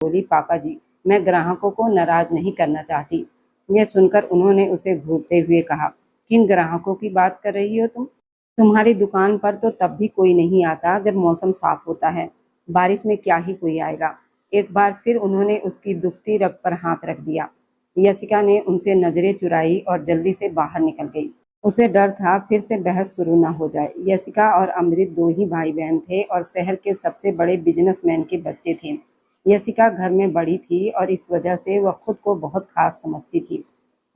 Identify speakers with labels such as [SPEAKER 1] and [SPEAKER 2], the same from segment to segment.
[SPEAKER 1] बोली, पापा जी, मैं ग्राहकों को नाराज नहीं करना चाहती। यह सुनकर उन्होंने उसे घूरते हुए कहा, किन ग्राहकों की बात कर रही हो तुम? तुम्हारी दुकान पर तो तब भी कोई नहीं आता जब मौसम साफ होता है। बारिश में क्या ही कोई आएगा। एक बार फिर उन्होंने उसकी दुखती रग पर हाथ रख दिया। यशिका ने उनसे नजरें चुराई और जल्दी से बाहर निकल गई। उसे डर था फिर से बहस शुरू न हो जाए। यशिका और अमृत दो ही भाई बहन थे और शहर के सबसे बड़े बिजनेसमैन के बच्चे थे। यशिका घर में बड़ी थी और इस वजह से वह खुद को बहुत खास समझती थी।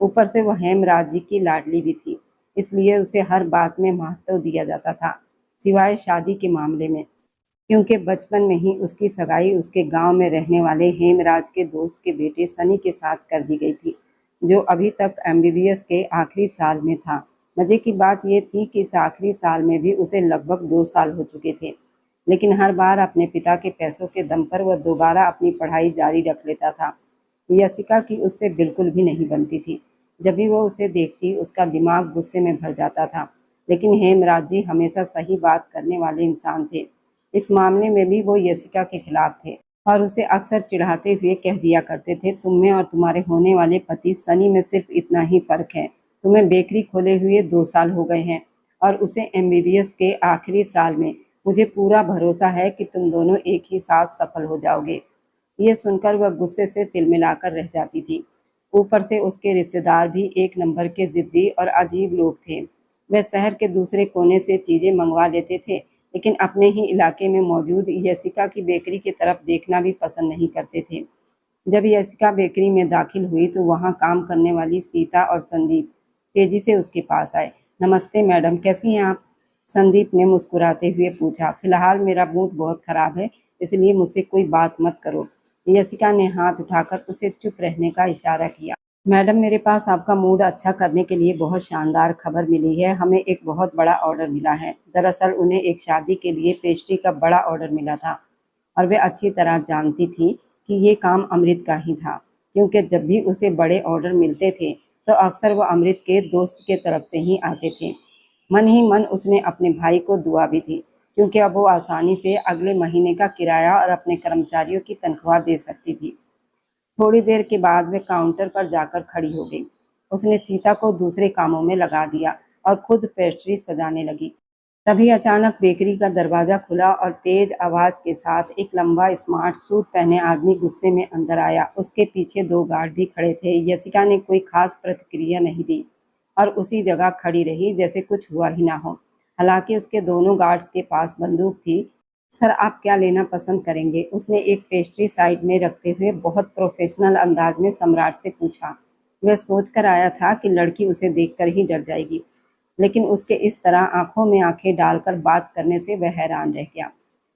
[SPEAKER 1] ऊपर से वह हेमराज जी की लाडली भी थी, इसलिए उसे हर बात में महत्व दिया जाता था, सिवाय शादी के मामले में, क्योंकि बचपन में ही उसकी सगाई उसके गांव में रहने वाले हेमराज के दोस्त के बेटे सनी के साथ कर दी गई थी, जो अभी तक एमबीबीएस के आखिरी साल में था। मजे की बात यह थी कि इस आखिरी साल में भी उसे लगभग 2 साल हो चुके थे, लेकिन हर बार अपने पिता के पैसों के दम पर वह दोबारा अपनी पढ़ाई जारी रख लेता था। यशिका की उससे बिल्कुल भी नहीं बनती थी। जब भी वह उसे देखती उसका दिमाग गुस्से में भर जाता था, लेकिन हेमराज जी हमेशा सही बात करने वाले इंसान थे। इस मामले में भी वो यशिका के खिलाफ थे और उसे अक्सर चिढ़ाते हुए कह दिया करते थे, तुम में और तुम्हारे होने वाले पति सनी में सिर्फ इतना ही फर्क है। तुम्हें बेकरी खोले हुए 2 साल हो गए हैं और उसे एमबीबीएस के आखिरी साल में। मुझे पूरा भरोसा है कि तुम दोनों एक ही साथ सफल हो जाओगे। ये सुनकर वह गुस्से से तिलमिलाकर रह जाती थी। ऊपर से उसके रिश्तेदार भी एक नंबर के जिद्दी और अजीब लोग थे। वे शहर के दूसरे कोने से चीजें मंगवा लेते थे, लेकिन अपने ही इलाके में मौजूद यशिका की बेकरी की तरफ देखना भी पसंद नहीं करते थे। जब यशिका बेकरी में दाखिल हुई तो वहां काम करने वाली सीता और संदीप तेजी से उसके पास आए। नमस्ते मैडम, कैसी हैं आप? संदीप ने मुस्कुराते हुए पूछा। फिलहाल मेरा मूड बहुत खराब है, इसलिए मुझसे कोई बात मत करो। यशिका ने हाथ उठाकर उसे चुप रहने का इशारा किया। मैडम, मेरे पास आपका मूड अच्छा करने के लिए बहुत शानदार खबर मिली है। हमें एक बहुत बड़ा ऑर्डर मिला है। दरअसल उन्हें एक शादी के लिए पेस्ट्री का बड़ा ऑर्डर मिला था और वे अच्छी तरह जानती थी कि ये काम अमृत का ही था, क्योंकि जब भी उसे बड़े ऑर्डर मिलते थे तो अक्सर वो अमृत के दोस्त के तरफ से ही आते थे। मन ही मन उसने अपने भाई को दुआ भी थी, क्योंकि अब वो आसानी से अगले महीने का किराया और अपने कर्मचारियों की तनख्वाह दे सकती थी। थोड़ी देर के बाद वे काउंटर पर जाकर खड़ी हो गई। उसने सीता को दूसरे कामों में लगा दिया और खुद पेस्ट्री सजाने लगी। तभी अचानक बेकरी का दरवाजा खुला और तेज आवाज के साथ एक लंबा स्मार्ट सूट पहने आदमी गुस्से में अंदर आया। उसके पीछे 2 गार्ड भी खड़े थे। यशिका ने कोई खास प्रतिक्रिया नहीं दी और उसी जगह खड़ी रही जैसे कुछ हुआ ही ना हो। हालांकि उसके दोनों गार्ड्स के पास बंदूक थी। सर, आप क्या लेना पसंद करेंगे? उसने एक पेस्ट्री साइड में रखते हुए बहुत प्रोफेशनल अंदाज में सम्राट से पूछा। वह सोच कर आया था कि लड़की उसे देखकर ही डर जाएगी, लेकिन उसके इस तरह आंखों में आंखें डालकर बात करने से वह हैरान रह गया।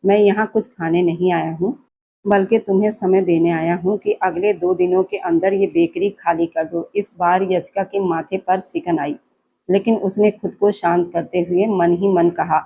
[SPEAKER 1] मैं यहाँ कुछ खाने नहीं आया हूँ, बल्कि तुम्हें समय देने आया हूँ कि अगले 2 दिनों के अंदर ये बेकरी खाली कर दो। इस बार यशिका के माथे पर सिकन आई, लेकिन उसने खुद को शांत करते हुए मन ही मन कहा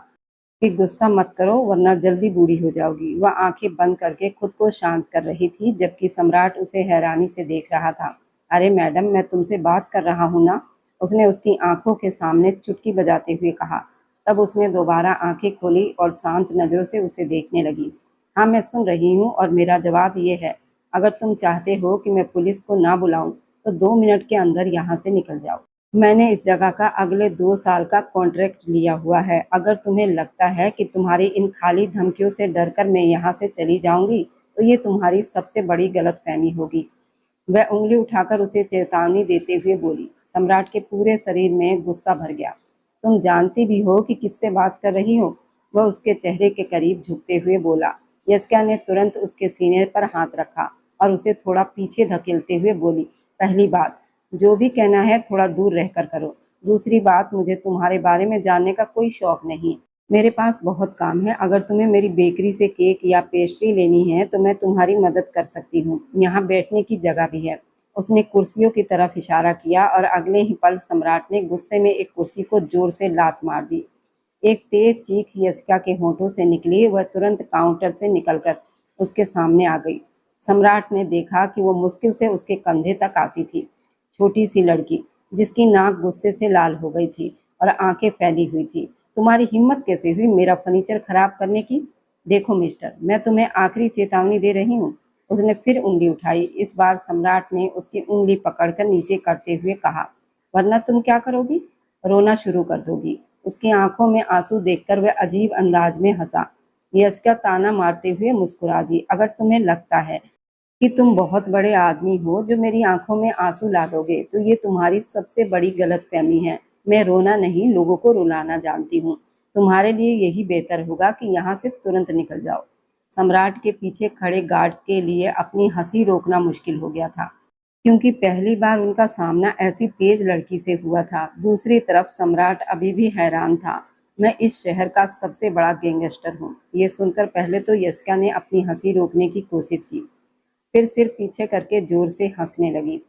[SPEAKER 1] कि गुस्सा मत करो वरना जल्दी बूढ़ी हो जाओगी। वह आंखें बंद करके खुद को शांत कर रही थी, जबकि सम्राट उसे हैरानी से देख रहा था। अरे मैडम, मैं तुमसे बात कर रहा हूँ ना, उसने उसकी आंखों के सामने चुटकी बजाते हुए कहा। तब उसने दोबारा आंखें खोली और शांत नजरों से उसे देखने लगी। हाँ, मैं सुन रही हूँ और मेरा जवाब ये है, अगर तुम चाहते हो कि मैं पुलिस को ना बुलाऊं तो 2 मिनट के अंदर यहाँ से निकल जाओ। मैंने इस जगह का अगले 2 साल का कॉन्ट्रैक्ट लिया हुआ है। अगर तुम्हें लगता है कि तुम्हारी इन खाली धमकियों से डरकर मैं यहाँ से चली जाऊंगी तो ये तुम्हारी सबसे बड़ी गलतफहमी होगी। वह उंगली उठाकर उसे चेतावनी देते हुए बोली। सम्राट के पूरे शरीर में गुस्सा भर गया। तुम जानती भी हो कि किससे बात कर रही हो? वह उसके चेहरे के करीब झुकते हुए बोला। यस्का ने तुरंत उसके सीने पर हाथ रखा और उसे थोड़ा पीछे धकेलते हुए बोली, पहली बात, जो भी कहना है थोड़ा दूर रहकर करो। दूसरी बात, मुझे तुम्हारे बारे में जानने का कोई शौक नहीं। मेरे पास बहुत काम है। अगर तुम्हें मेरी बेकरी से केक या पेस्ट्री लेनी है तो मैं तुम्हारी मदद कर सकती हूँ। यहाँ बैठने की जगह भी है। उसने कुर्सियों की तरफ इशारा किया और अगले ही पल सम्राट ने गुस्से में एक कुर्सी को जोर से लात मार दी। एक तेज चीख यशिका के होठों से निकली। वह तुरंत काउंटर से निकलकर उसके सामने आ गई। सम्राट ने देखा कि वो मुश्किल से उसके कंधे तक आती थी। छोटी सी लड़की जिसकी नाक गुस्से से लाल हो गई थी और आंखें फैली हुई थी। तुम्हारी हिम्मत कैसे हुई मेरा फर्नीचर खराब करने की? देखो मिस्टर, मैं तुम्हें आखिरी चेतावनी दे रही हूँ। उसने फिर उंगली उठाई। इस बार सम्राट ने उसकी उंगली पकड़कर नीचे करते हुए कहा, वरना तुम क्या करोगी? रोना शुरू कर दोगी। उसकी आंखों में आंसू देखकर वह अजीब अंदाज में हंसा। यशिका ताना मारते हुए मुस्कुरा दी, अगर तुम्हें लगता है कि तुम बहुत बड़े आदमी हो जो मेरी आंखों में आंसू ला दोगे तो ये तुम्हारी सबसे बड़ी गलतफहमी है। मैं रोना नहीं, लोगों को रुलाना जानती हूँ। तुम्हारे लिए यही बेहतर होगा कि यहाँ से तुरंत निकल जाओ। सम्राट के पीछे खड़े गार्ड्स के लिए अपनी हंसी रोकना मुश्किल हो गया था, क्योंकि पहली बार उनका सामना ऐसी तेज लड़की से हुआ था। दूसरी तरफ सम्राट अभी भी हैरान था। मैं इस शहर का सबसे बड़ा गैंगस्टर हूँ। ये सुनकर पहले तो यशिका ने अपनी हंसी रोकने की कोशिश की, फिर सिर पीछे करके जोर से हंसने लगी।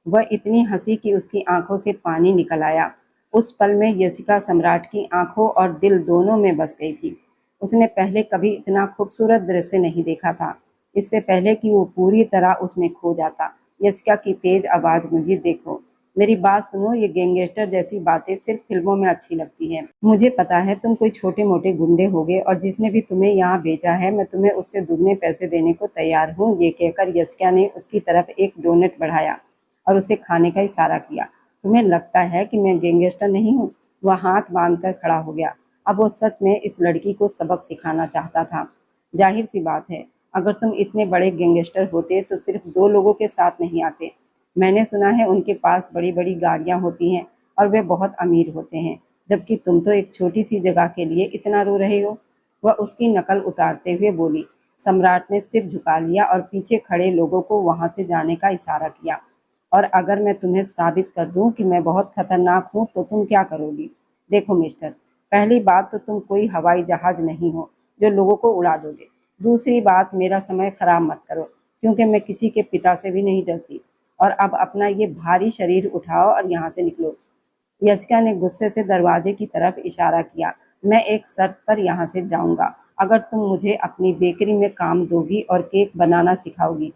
[SPEAKER 1] वह इतनी हंसी कि उसकी आंखों से पानी निकल आया। उस पल में यशिका सम्राट की आंखों और दिल दोनों में बस गई थी। उसने पहले कभी इतना खूबसूरत दृश्य नहीं देखा था। इससे पहले कि वो पूरी तरह उसमें खो जाता, यशिका की तेज आवाज गूंजी, देखो मेरी बात सुनो, ये गैंगस्टर जैसी बातें सिर्फ फिल्मों में अच्छी लगती है। मुझे पता है तुम कोई छोटे मोटे गुंडे होगे और जिसने भी तुम्हें यहाँ भेजा है मैं तुम्हें उससे दुगने पैसे देने को तैयार हूँ। ये कहकर यशिका ने उसकी तरफ एक डोनट बढ़ाया और उसे खाने का इशारा किया। तुम्हें लगता है कि मैं गैंगस्टर नहीं हूँ? वह हाथ बांधकर खड़ा हो गया। अब वो सच में इस लड़की को सबक सिखाना चाहता था। जाहिर सी बात है, अगर तुम इतने बड़े गैंगस्टर होते तो सिर्फ 2 लोगों के साथ नहीं आते। मैंने सुना है उनके पास बड़ी बड़ी गाड़ियां होती हैं और वे बहुत अमीर होते हैं, जबकि तुम तो एक छोटी सी जगह के लिए इतना रो रहे हो। वह उसकी नकल उतारते हुए बोली। सम्राट ने सिर झुका लिया और पीछे खड़े लोगों को वहां से जाने का इशारा किया। और अगर मैं तुम्हें साबित कर दूं कि मैं बहुत खतरनाक हूं तो तुम क्या करोगी? देखो मिस्टर, पहली बात तो तुम कोई हवाई जहाज नहीं हो जो लोगों को उड़ा दोगे। दूसरी बात, मेरा समय खराब मत करो, क्योंकि मैं किसी के पिता से भी नहीं डरती। और अब अपना ये भारी शरीर उठाओ और यहाँ से निकलो। यशिका ने गुस्से से दरवाजे की तरफ इशारा किया। मैं एक शर्त पर यहाँ से जाऊंगा, अगर तुम मुझे अपनी बेकरी में काम दोगी और केक बनाना सिखाओगी।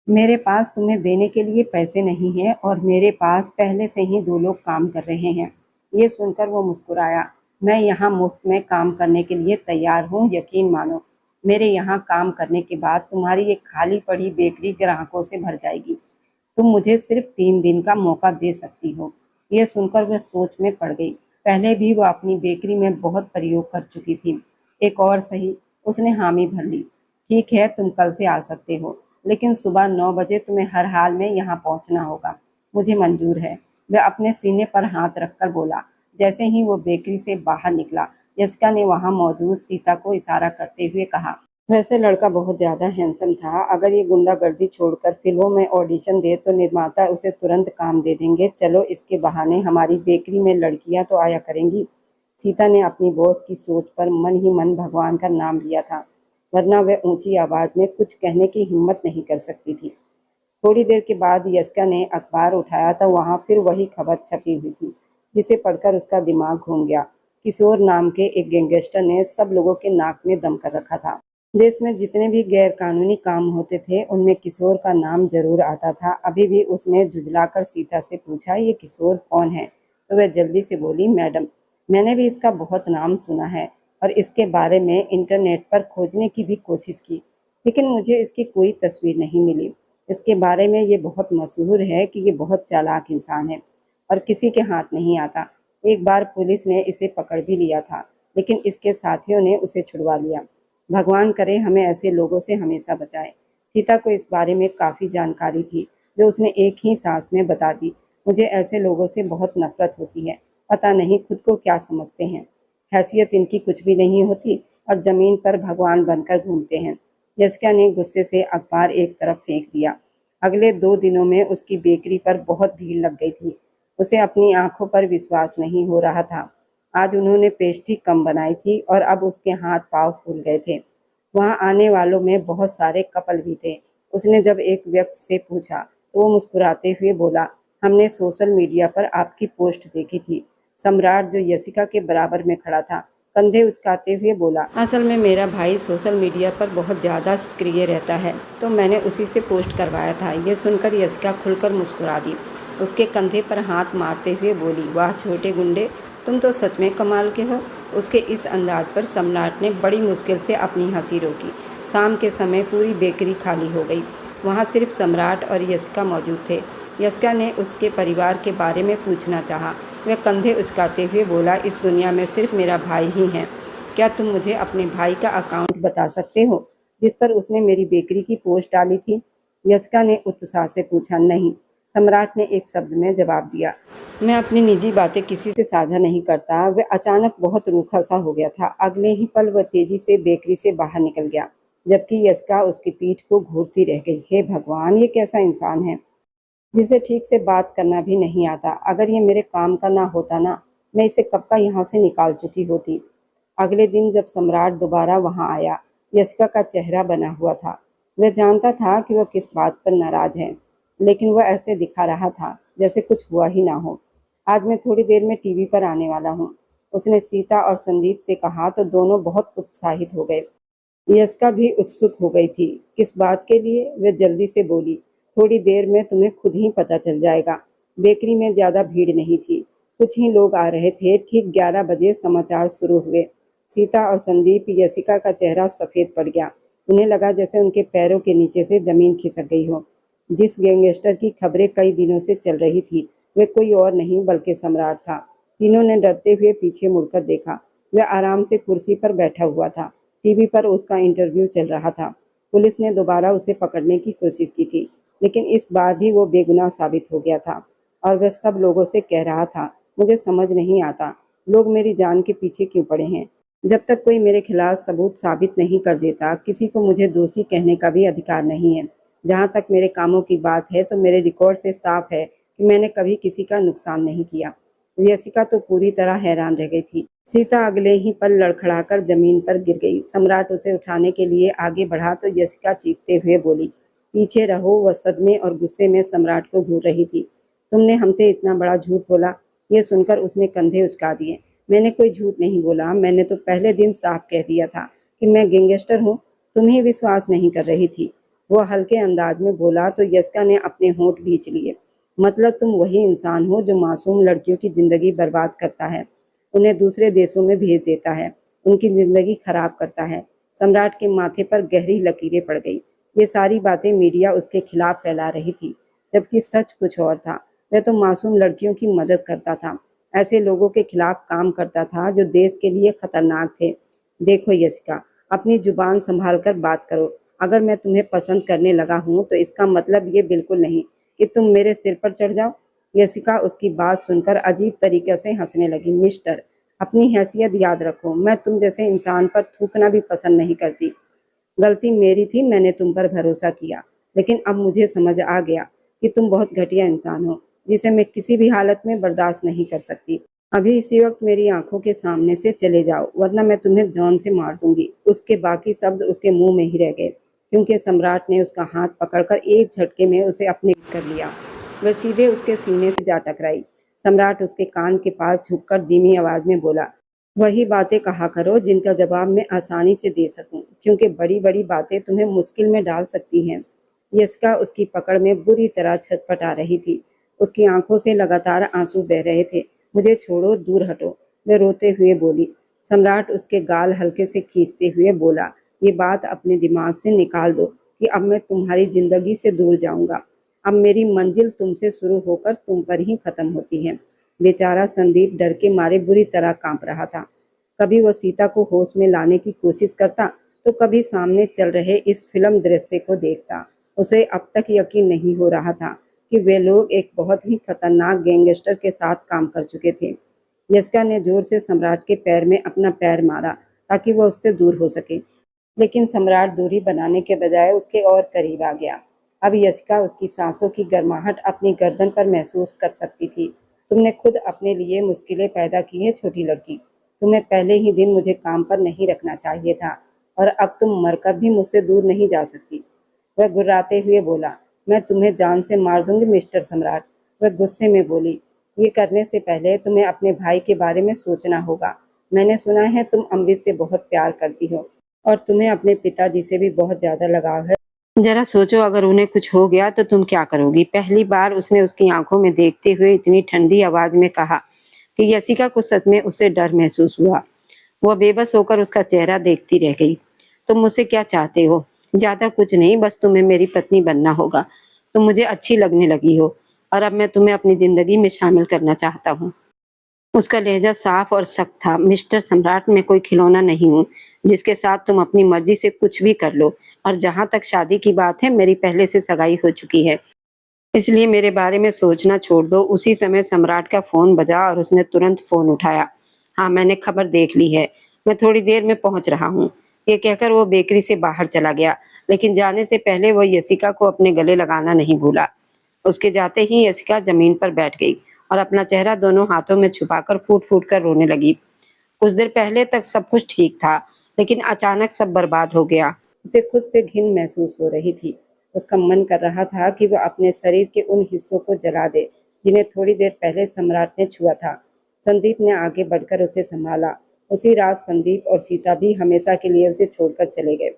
[SPEAKER 1] मेरे पास तुम्हें देने के लिए पैसे नहीं हैं और मेरे पास पहले से ही 2 लोग काम कर रहे हैं। ये सुनकर वो मुस्कुराया। मैं यहाँ मुफ्त में काम करने के लिए तैयार हूँ, यकीन मानो। मेरे यहाँ काम करने के बाद तुम्हारी ये खाली पड़ी बेकरी ग्राहकों से भर जाएगी। तुम मुझे सिर्फ 3 दिन का मौका दे सकती हो। यह सुनकर वह सोच में पड़ गई। पहले भी वह अपनी बेकरी में बहुत प्रयोग कर चुकी थी। एक और सही, उसने हामी भर ली। ठीक है, तुम कल से आ सकते हो, लेकिन सुबह 9 बजे तुम्हें हर हाल में यहाँ पहुँचना होगा। मुझे मंजूर है, वह अपने सीने पर हाथ रखकर बोला। जैसे ही वो बेकरी से बाहर निकला, यशिका ने वहाँ मौजूद सीता को इशारा करते हुए कहा, वैसे लड़का बहुत ज़्यादा हैंडसम था। अगर ये गुंडागर्दी छोड़कर फिल्मों में ऑडिशन दे तो निर्माता उसे तुरंत काम दे देंगे। चलो, इसके बहाने हमारी बेकरी में लड़कियां तो आया करेंगी। सीता ने अपनी बॉस की सोच पर मन ही मन भगवान का नाम लिया था, वरना वह ऊंची आवाज़ में कुछ कहने की हिम्मत नहीं कर सकती थी। थोड़ी देर के बाद यशिका ने अखबार उठाया तो वहाँ फिर वही खबर छपी हुई थी, जिसे पढ़कर उसका दिमाग घूम गया। किशोर नाम के एक गैंगस्टर ने सब लोगों के नाक में दम कर रखा था। देश में जितने भी गैर कानूनी काम होते थे उनमें किशोर का नाम जरूर आता था। अभी भी उसने झुंझलाकर सीता से पूछा, ये किशोर कौन है? तो वह जल्दी से बोली, मैडम, मैंने भी इसका बहुत नाम सुना है और इसके बारे में इंटरनेट पर खोजने की भी कोशिश की, लेकिन मुझे इसकी कोई तस्वीर नहीं मिली। इसके बारे में ये बहुत मशहूर है कि ये बहुत चालाक इंसान है और किसी के हाथ नहीं आता। एक बार पुलिस ने इसे पकड़ भी लिया था, लेकिन इसके साथियों ने उसे छुड़वा लिया। भगवान करे हमें ऐसे लोगों से हमेशा बचाए। सीता को इस बारे में काफ़ी जानकारी थी, जो उसने एक ही सांस में बता दी। मुझे ऐसे लोगों से बहुत नफरत होती है, पता नहीं खुद को क्या समझते हैं। हैसियत इनकी कुछ भी नहीं होती और ज़मीन पर भगवान बनकर घूमते हैं। यशिका ने गुस्से से अखबार एक तरफ फेंक दिया। अगले 2 दिनों में उसकी बेकरी पर बहुत भीड़ लग गई थी। उसे अपनी आंखों पर विश्वास नहीं हो रहा था। आज उन्होंने पेस्ट्री कम बनाई थी और अब उसके हाथ पांव फूल गए थे। वहां आने वालों में बहुत सारे कपल भी थे। उसने जब एक व्यक्ति से पूछा तो वो मुस्कुराते हुए बोला, हमने सोशल मीडिया पर आपकी पोस्ट देखी थी। सम्राट, जो यशिका के बराबर में खड़ा था, कंधे उचकाते हुए बोला, असल में मेरा भाई सोशल मीडिया पर बहुत ज़्यादा सक्रिय रहता है, तो मैंने उसी से पोस्ट करवाया था। ये सुनकर यशिका खुलकर मुस्कुरा दी। उसके कंधे पर हाथ मारते हुए बोली, वाह छोटे गुंडे, तुम तो सच में कमाल के हो। उसके इस अंदाज पर सम्राट ने बड़ी मुश्किल से अपनी हंसी रोकी। शाम के समय पूरी बेकरी खाली हो गई। वहाँ सिर्फ सम्राट और यशिका मौजूद थे। यशिका ने उसके परिवार के बारे में पूछना चाहा। वह कंधे उचकाते हुए बोला, इस दुनिया में सिर्फ मेरा भाई ही है। क्या तुम मुझे अपने भाई का अकाउंट बता सकते हो जिस पर उसने मेरी बेकरी की पोस्ट डाली थी? यशिका ने उत्साह से पूछा। नहीं, सम्राट ने एक शब्द में जवाब दिया। मैं अपनी निजी बातें किसी से साझा नहीं करता। वह अचानक बहुत रूखा सा हो गया था। अगले ही पल वह तेजी से बेकरी से बाहर निकल गया, जबकि यशिका उसकी पीठ को घूरती रह गई। हे भगवान, ये कैसा इंसान है जिसे ठीक से बात करना भी नहीं आता। अगर ये मेरे काम का ना होता ना, मैं इसे कब का यहाँ से निकाल चुकी होती। अगले दिन जब सम्राट दोबारा वहाँ आया, यशिका का चेहरा बना हुआ था। वह जानता था कि वह किस बात पर नाराज है, लेकिन वह ऐसे दिखा रहा था जैसे कुछ हुआ ही ना हो। आज मैं थोड़ी देर में टीवी पर आने वाला हूँ, उसने सीता और संदीप से कहा तो दोनों बहुत उत्साहित हो गए। यशिका भी उत्सुक हो गई थी। किस बात के लिए? वह जल्दी से बोली। थोड़ी देर में तुम्हें खुद ही पता चल जाएगा। बेकरी में ज्यादा भीड़ नहीं थी, कुछ ही लोग आ रहे थे। ठीक 11 बजे समाचार शुरू हुए। सीता और संदीप, यशिका का चेहरा सफेद पड़ गया। उन्हें लगा जैसे उनके पैरों के नीचे से जमीन खिसक गई हो। जिस गैंगस्टर की खबरें कई दिनों से चल रही थी, वह कोई और नहीं बल्कि सम्राट था। तीनों ने डरते हुए पीछे मुड़कर देखा। वह आराम से कुर्सी पर बैठा हुआ था। टीवी पर उसका इंटरव्यू चल रहा था। पुलिस ने दोबारा उसे पकड़ने की कोशिश की थी, लेकिन इस बार भी वो बेगुनाह साबित हो गया था। और वह सब लोगों से कह रहा था, मुझे समझ नहीं आता, लोग मेरी जान के पीछे क्यों पड़े हैं। जब तक कोई मेरे खिलाफ सबूत साबित नहीं कर देता, किसी को मुझे दोषी कहने का भी अधिकार नहीं है। जहाँ तक मेरे कामों की बात है तो मेरे रिकॉर्ड से साफ है कि मैंने कभी किसी का नुकसान नहीं किया। यशिका तो पूरी तरह हैरान रह गई थी। सीता अगले ही पल लड़खड़ाकर जमीन पर गिर गई। सम्राट उसे उठाने के लिए आगे बढ़ा तो यशिका चीखते हुए बोली, पीछे रहो। वह सदमे और गुस्से में सम्राट को घूर रही थी। तुमने हमसे इतना बड़ा झूठ बोला। यह सुनकर उसने कंधे उचका दिए। मैंने कोई झूठ नहीं बोला। मैंने तो पहले दिन साफ कह दिया था कि मैं गैंगस्टर हूँ। तुम ही विश्वास नहीं कर रही थी। वो हल्के अंदाज में बोला तो यशिका ने अपने होंठ भींच लिए। मतलब तुम वही इंसान हो जो मासूम लड़कियों की जिंदगी बर्बाद करता है, उन्हें दूसरे देशों में भेज देता है, उनकी जिंदगी खराब करता है। सम्राट के माथे पर गहरी लकीरें पड़ गई। ये सारी बातें मीडिया उसके खिलाफ फैला रही थी, जबकि सच कुछ और था। वह तो मासूम लड़कियों की मदद करता था, ऐसे लोगों के खिलाफ काम करता था जो देश के लिए खतरनाक थे। देखो यशिका, अपनी जुबान संभाल कर बात करो। अगर मैं तुम्हें पसंद करने लगा हूँ तो इसका मतलब ये बिल्कुल नहीं कि तुम मेरे सिर पर चढ़ जाओ। यशिका उसकी बात सुनकर अजीब तरीके से हंसने लगी। मिस्टर, अपनी हैसियत याद रखो। मैं तुम जैसे इंसान पर थूकना भी पसंद नहीं करती। गलती मेरी थी, मैंने तुम पर भरोसा किया, लेकिन अब मुझे समझ आ गया कि तुम बहुत घटिया इंसान हो, जिसे मैं किसी भी हालत में बर्दाश्त नहीं कर सकती। अभी इसी वक्त मेरी आंखों के सामने से चले जाओ, वरना मैं तुम्हें जान से मार दूंगी। उसके बाकी शब्द उसके मुंह में ही रह गए, क्योंकि सम्राट ने उसका हाथ पकड़कर एक झटके में उसे अपने कर लिया। वह सीधे उसके सीने से जा टकराई। सम्राट उसके कान के पास झुककर धीमी आवाज में बोला, वही बातें कहा करो जिनका जवाब मैं आसानी से दे सकूं, क्योंकि बड़ी बड़ी बातें तुम्हें मुश्किल में डाल सकती हैं। यशिका उसकी पकड़ में बुरी तरह छटपटा रही थी। उसकी आंखों से लगातार आंसू बह रहे थे। मुझे छोड़ो, दूर हटो, वह रोते हुए बोली। सम्राट उसके गाल हल्के से खींचते हुए बोला, ये बात अपने दिमाग से निकाल दो कि अब मैं तुम्हारी जिंदगी से दूर जाऊंगा। अब मेरी मंजिल तुमसे शुरू होकर तुम पर ही खत्म होती है। बेचारा संदीप डर के मारे बुरी तरह कांप रहा था। कभी वो सीता को होश में लाने की कोशिश करता तो कभी सामने चल रहे इस फिल्म दृश्य को देखता। उसे अब तक यकीन नहीं हो रहा था कि वे लोग एक बहुत ही खतरनाक गैंगस्टर के साथ काम कर चुके थे। यशिका ने जोर से सम्राट के पैर में अपना पैर मारा ताकि वह उससे दूर हो सके, लेकिन सम्राट दूरी बनाने के बजाय उसके और करीब आ गया। अब यशिका उसकी सांसों की गर्माहट अपनी गर्दन पर महसूस कर सकती थी। तुमने खुद अपने लिए मुश्किलें पैदा की है छोटी लड़की। तुम्हें पहले ही दिन मुझे काम पर नहीं रखना चाहिए था, और अब तुम मरकर भी मुझसे दूर नहीं जा सकती। वह गुर्राते हुए बोला, मैं तुम्हें जान से मार दूंगी मिस्टर सम्राट। वह गुस्से में बोली, ये करने से पहले तुम्हें अपने भाई के बारे में सोचना होगा। मैंने सुना है तुम अमृत से बहुत प्यार करती हो, और तुम्हें अपने पिताजी से भी बहुत ज्यादा लगाव है। जरा सोचो, अगर उन्हें कुछ हो गया तो तुम क्या करोगी? पहली बार उसने उसकी आंखों में देखते हुए इतनी ठंडी आवाज में कहा कि यशिका को सच में उससे डर महसूस हुआ। वह बेबस होकर उसका चेहरा देखती रह गई। तुम मुझसे क्या चाहते हो? ज्यादा कुछ नहीं, बस तुम्हें मेरी पत्नी बनना होगा। तुम मुझे अच्छी लगने लगी हो और अब मैं तुम्हें अपनी जिंदगी में शामिल करना चाहता हूँ। उसका लहजा साफ और सख्त था। मिस्टर सम्राट, मैं कोई खिलौना नहीं हूँ जिसके साथ तुम अपनी मर्जी से कुछ भी कर लो। और जहां तक शादी की बात है, मेरी पहले से सगाई हो चुकी है, इसलिए मेरे बारे में सोचना छोड़ दो। उसी समय सम्राट का फोन बजा और उसने तुरंत फोन उठाया। हाँ, मैंने खबर देख ली है, मैं थोड़ी देर में पहुंच रहा हूँ। ये कहकर वो बेकरी से बाहर चला गया, लेकिन जाने से पहले वो यशिका को अपने गले लगाना नहीं भूला। उसके जाते ही यशिका जमीन पर बैठ गई और अपना चेहरा दोनों हाथों में छुपाकर फूट फूट कर रोने लगी। कुछ देर पहले तक सब कुछ ठीक था, लेकिन अचानक सब बर्बाद हो गया। उसे खुद से घिन महसूस हो रही थी। उसका मन कर रहा था कि वह अपने शरीर के उन हिस्सों को जला दे जिन्हें थोड़ी देर पहले सम्राट ने छुआ था। संदीप ने आगे बढ़कर उसे संभाला। उसी रात संदीप और सीता भी हमेशा के लिए उसे छोड़कर चले गए।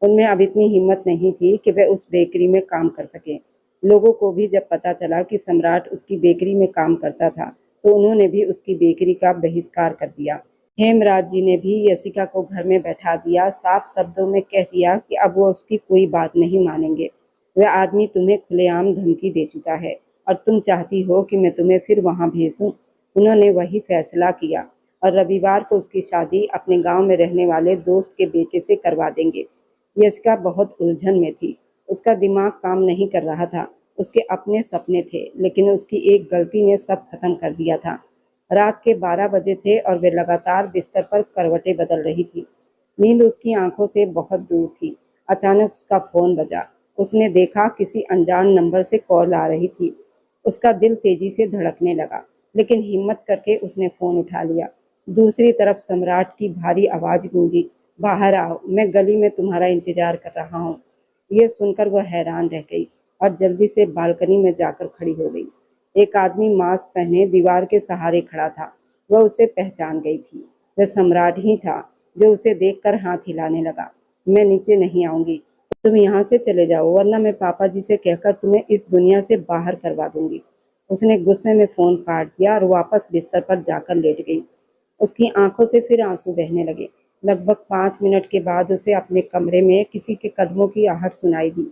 [SPEAKER 1] उनमें अब इतनी हिम्मत नहीं थी कि वे उस बेकरी में काम कर सके। लोगों को भी जब पता चला कि सम्राट उसकी बेकरी में काम करता था, तो उन्होंने भी उसकी बेकरी का बहिष्कार कर दिया। हेमराज जी ने भी यशिका को घर में बैठा दिया। साफ शब्दों में कह दिया कि अब वो उसकी कोई बात नहीं मानेंगे। वह आदमी तुम्हें खुलेआम धमकी दे चुका है और तुम चाहती हो कि मैं तुम्हें फिर वहां भेज दूं। उन्होंने वही फैसला किया और रविवार को उसकी शादी अपने गांव में रहने वाले दोस्त के बेटे से करवा देंगे। यशिका बहुत उलझन में थी। उसका दिमाग काम नहीं कर रहा था। उसके अपने सपने थे, लेकिन उसकी एक गलती ने सब खत्म कर दिया था। रात के 12 बजे थे और वे लगातार बिस्तर पर करवटें बदल रही थी। नींद उसकी आंखों से बहुत दूर थी। अचानक उसका फोन बजा। उसने देखा किसी अनजान नंबर से कॉल आ रही थी। उसका दिल तेजी से धड़कने लगा, लेकिन हिम्मत करके उसने फोन उठा लिया। दूसरी तरफ सम्राट की भारी आवाज गूंजी, बाहर आओ, मैं गली में तुम्हारा इंतजार कर रहा हूँ। यह सुनकर वह हैरान रह गई और जल्दी से बालकनी में जाकर खड़ी हो गई। एक आदमी मास्क पहने दीवार के सहारे खड़ा था। वह उसे पहचान गई थी। वह सम्राट ही था, जो उसे देखकर हाथ हिलाने लगा। मैं नीचे नहीं आऊंगी, तुम यहाँ से चले जाओ, वरना मैं पापा जी से कहकर तुम्हें इस दुनिया से बाहर करवा दूंगी। उसने गुस्से में फोन काट दिया और वापस बिस्तर पर जाकर लेट गई। उसकी आंखों से फिर आंसू बहने लगे। लगभग 5 मिनट के बाद उसे अपने कमरे में किसी के कदमों की आहट सुनाई दी।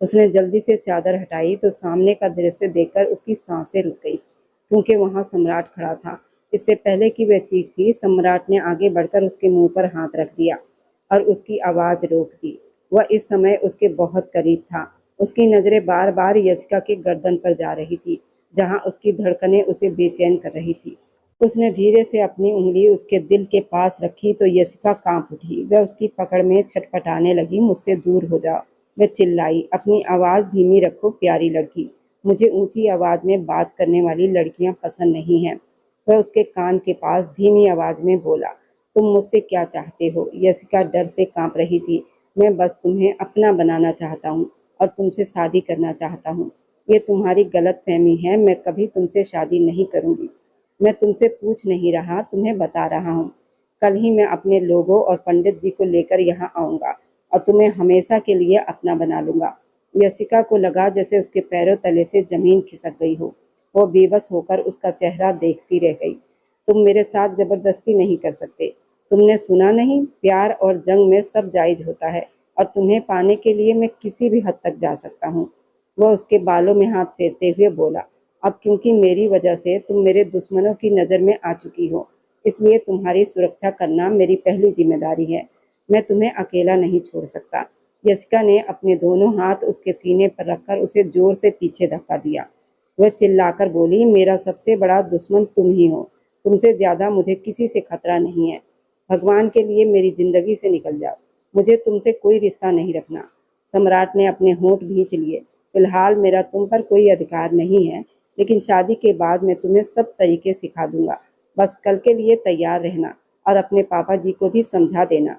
[SPEAKER 1] उसने जल्दी से चादर हटाई तो सामने का दृश्य देखकर उसकी सांसें रुक गई, क्योंकि वहां सम्राट खड़ा था। इससे पहले कि वह चीखती, सम्राट ने आगे बढ़कर उसके मुंह पर हाथ रख दिया और उसकी आवाज रोक दी। वह इस समय उसके बहुत करीब था। उसकी नजरें बार बार यशिका के गर्दन पर जा रही थी, जहां उसकी धड़कनें उसे बेचैन कर रही थी। उसने धीरे से अपनी उंगली उसके दिल के पास रखी तो यशिका कांप उठी। वह उसकी पकड़ में छटपटाने लगी। मुझसे दूर हो जाओ, वह चिल्लाई। अपनी आवाज धीमी रखो प्यारी लड़की, मुझे ऊंची आवाज में बात करने वाली लड़कियां पसंद नहीं हैं। वह उसके कान के पास धीमी आवाज में बोला, तुम मुझसे क्या चाहते हो? यशिका डर से कांप रही थी। मैं बस तुम्हें अपना बनाना चाहता हूँ और तुमसे शादी करना चाहता हूँ। ये तुम्हारी गलत फहमी है, मैं कभी तुमसे शादी नहीं करूंगी। मैं तुमसे पूछ नहीं रहा, तुम्हें बता रहा हूँ। कल ही मैं अपने लोगों और पंडित जी को लेकर यहाँ आऊंगा और तुम्हें हमेशा के लिए अपना बना लूंगा। यशिका को लगा जैसे उसके पैरों तले से जमीन खिसक गई हो। वो बेबस होकर उसका चेहरा देखती रह गई। तुम मेरे साथ जबरदस्ती नहीं कर सकते। तुमने सुना नहीं, प्यार और जंग में सब जायज होता है और तुम्हें पाने के लिए मैं किसी भी हद तक जा सकता हूँ। वह उसके बालों में हाथ फेरते हुए बोला, अब क्योंकि मेरी वजह से तुम मेरे दुश्मनों की नज़र में आ चुकी हो, इसलिए तुम्हारी सुरक्षा करना मेरी पहली जिम्मेदारी है। मैं तुम्हें अकेला नहीं छोड़ सकता। यशिका ने अपने दोनों हाथ उसके सीने पर रखकर उसे जोर से पीछे धक्का दिया। वह चिल्लाकर बोली, मेरा सबसे बड़ा दुश्मन तुम ही हो। तुमसे ज्यादा मुझे किसी से खतरा नहीं है। भगवान के लिए मेरी जिंदगी से निकल जाओ। मुझे तुमसे कोई रिश्ता नहीं रखना। सम्राट ने अपने होंठ भींच लिए। फिलहाल मेरा तुम पर कोई अधिकार नहीं है, लेकिन शादी के बाद मैं तुम्हें सब तरीके सिखा दूंगा। बस कल के लिए तैयार रहना और अपने पापा जी को भी समझा देना,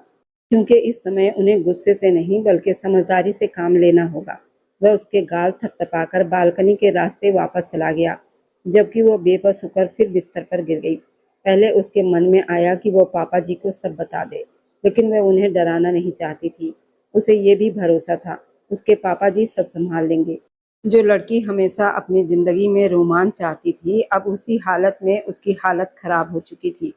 [SPEAKER 1] क्योंकि इस समय उन्हें गुस्से से नहीं बल्कि समझदारी से काम लेना होगा। वह उसके गाल थपथपाकर बालकनी के रास्ते वापस चला गया, जबकि वो बेबस होकर फिर बिस्तर पर गिर गई। पहले उसके मन में आया कि वो पापा जी को सब बता दे, लेकिन वह उन्हें डराना नहीं चाहती थी। उसे ये भी भरोसा था, उसके पापा जी सब संभाल लेंगे। जो लड़की हमेशा अपनी जिंदगी में रोमांच चाहती थी, अब उसी हालत में उसकी हालत खराब हो चुकी थी।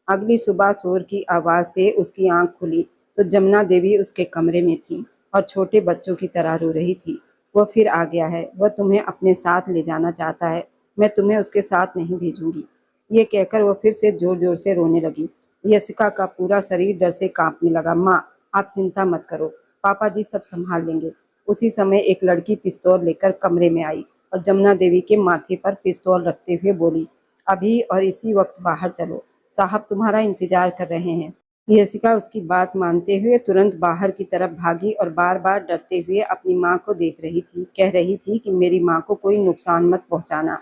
[SPEAKER 1] अगली सुबह शोर की आवाज से उसकी आंख खुली तो जमुना देवी उसके कमरे में थी और छोटे बच्चों की तरह रो रही थी। वह फिर आ गया है, वह तुम्हें अपने साथ ले जाना चाहता है, मैं तुम्हें उसके साथ नहीं भेजूंगी। ये कहकर वह फिर से जोर जोर से रोने लगी। यशिका का पूरा शरीर डर से कांपने लगा। माँ, आप चिंता मत करो, पापा जी सब संभाल लेंगे। उसी समय एक लड़की पिस्तौल लेकर कमरे में आई और जमुना देवी के माथे पर पिस्तौल रखते हुए बोली, अभी और इसी वक्त बाहर चलो, साहब तुम्हारा इंतजार कर रहे हैं। यशिका उसकी बात मानते हुए तुरंत बाहर की तरफ भागी और बार बार डरते हुए अपनी माँ को देख रही थी। कह रही थी कि मेरी माँ को कोई नुकसान मत पहुँचाना।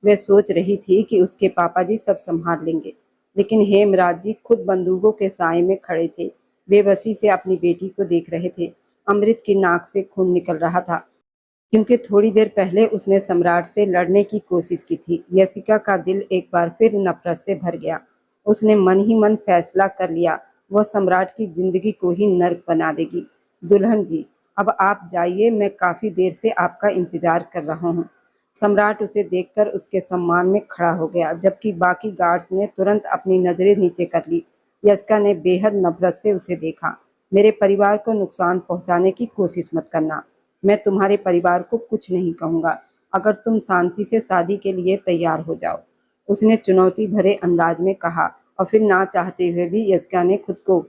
[SPEAKER 1] वह सोच रही थी कि उसके पापा जी सब संभाल लेंगे, लेकिन हेमराज जी खुद बंदूकों के साए में खड़े थे, बेबसी से अपनी बेटी को देख रहे थे। अमृत की नाक से खून निकल रहा था, क्योंकि थोड़ी देर पहले उसने सम्राट से लड़ने की कोशिश की थी। यशिका का दिल एक बार फिर नफरत से भर गया। उसने मन ही मन फैसला कर लिया, वह सम्राट की जिंदगी को ही नर्क बना देगी। दुल्हन जी, अब आप जाइए, मैं काफी देर से आपका इंतजार कर रहा हूँ। सम्राट उसे देखकर उसके सम्मान में खड़ा हो गया, जबकि बाकी गार्ड्स ने तुरंत अपनी नजरें नीचे कर ली। यशिका ने बेहद नफरत से उसे देखा। मेरे परिवार को नुकसान पहुंचाने की कोशिश मत करना। मैं तुम्हारे परिवार को कुछ नहीं कहूँगा, अगर तुम शांति से शादी के लिए तैयार हो जाओ, उसने चुनौती भरे अंदाज में कहा। और फिर ना चाहते हुए भी यशिका ने खुद को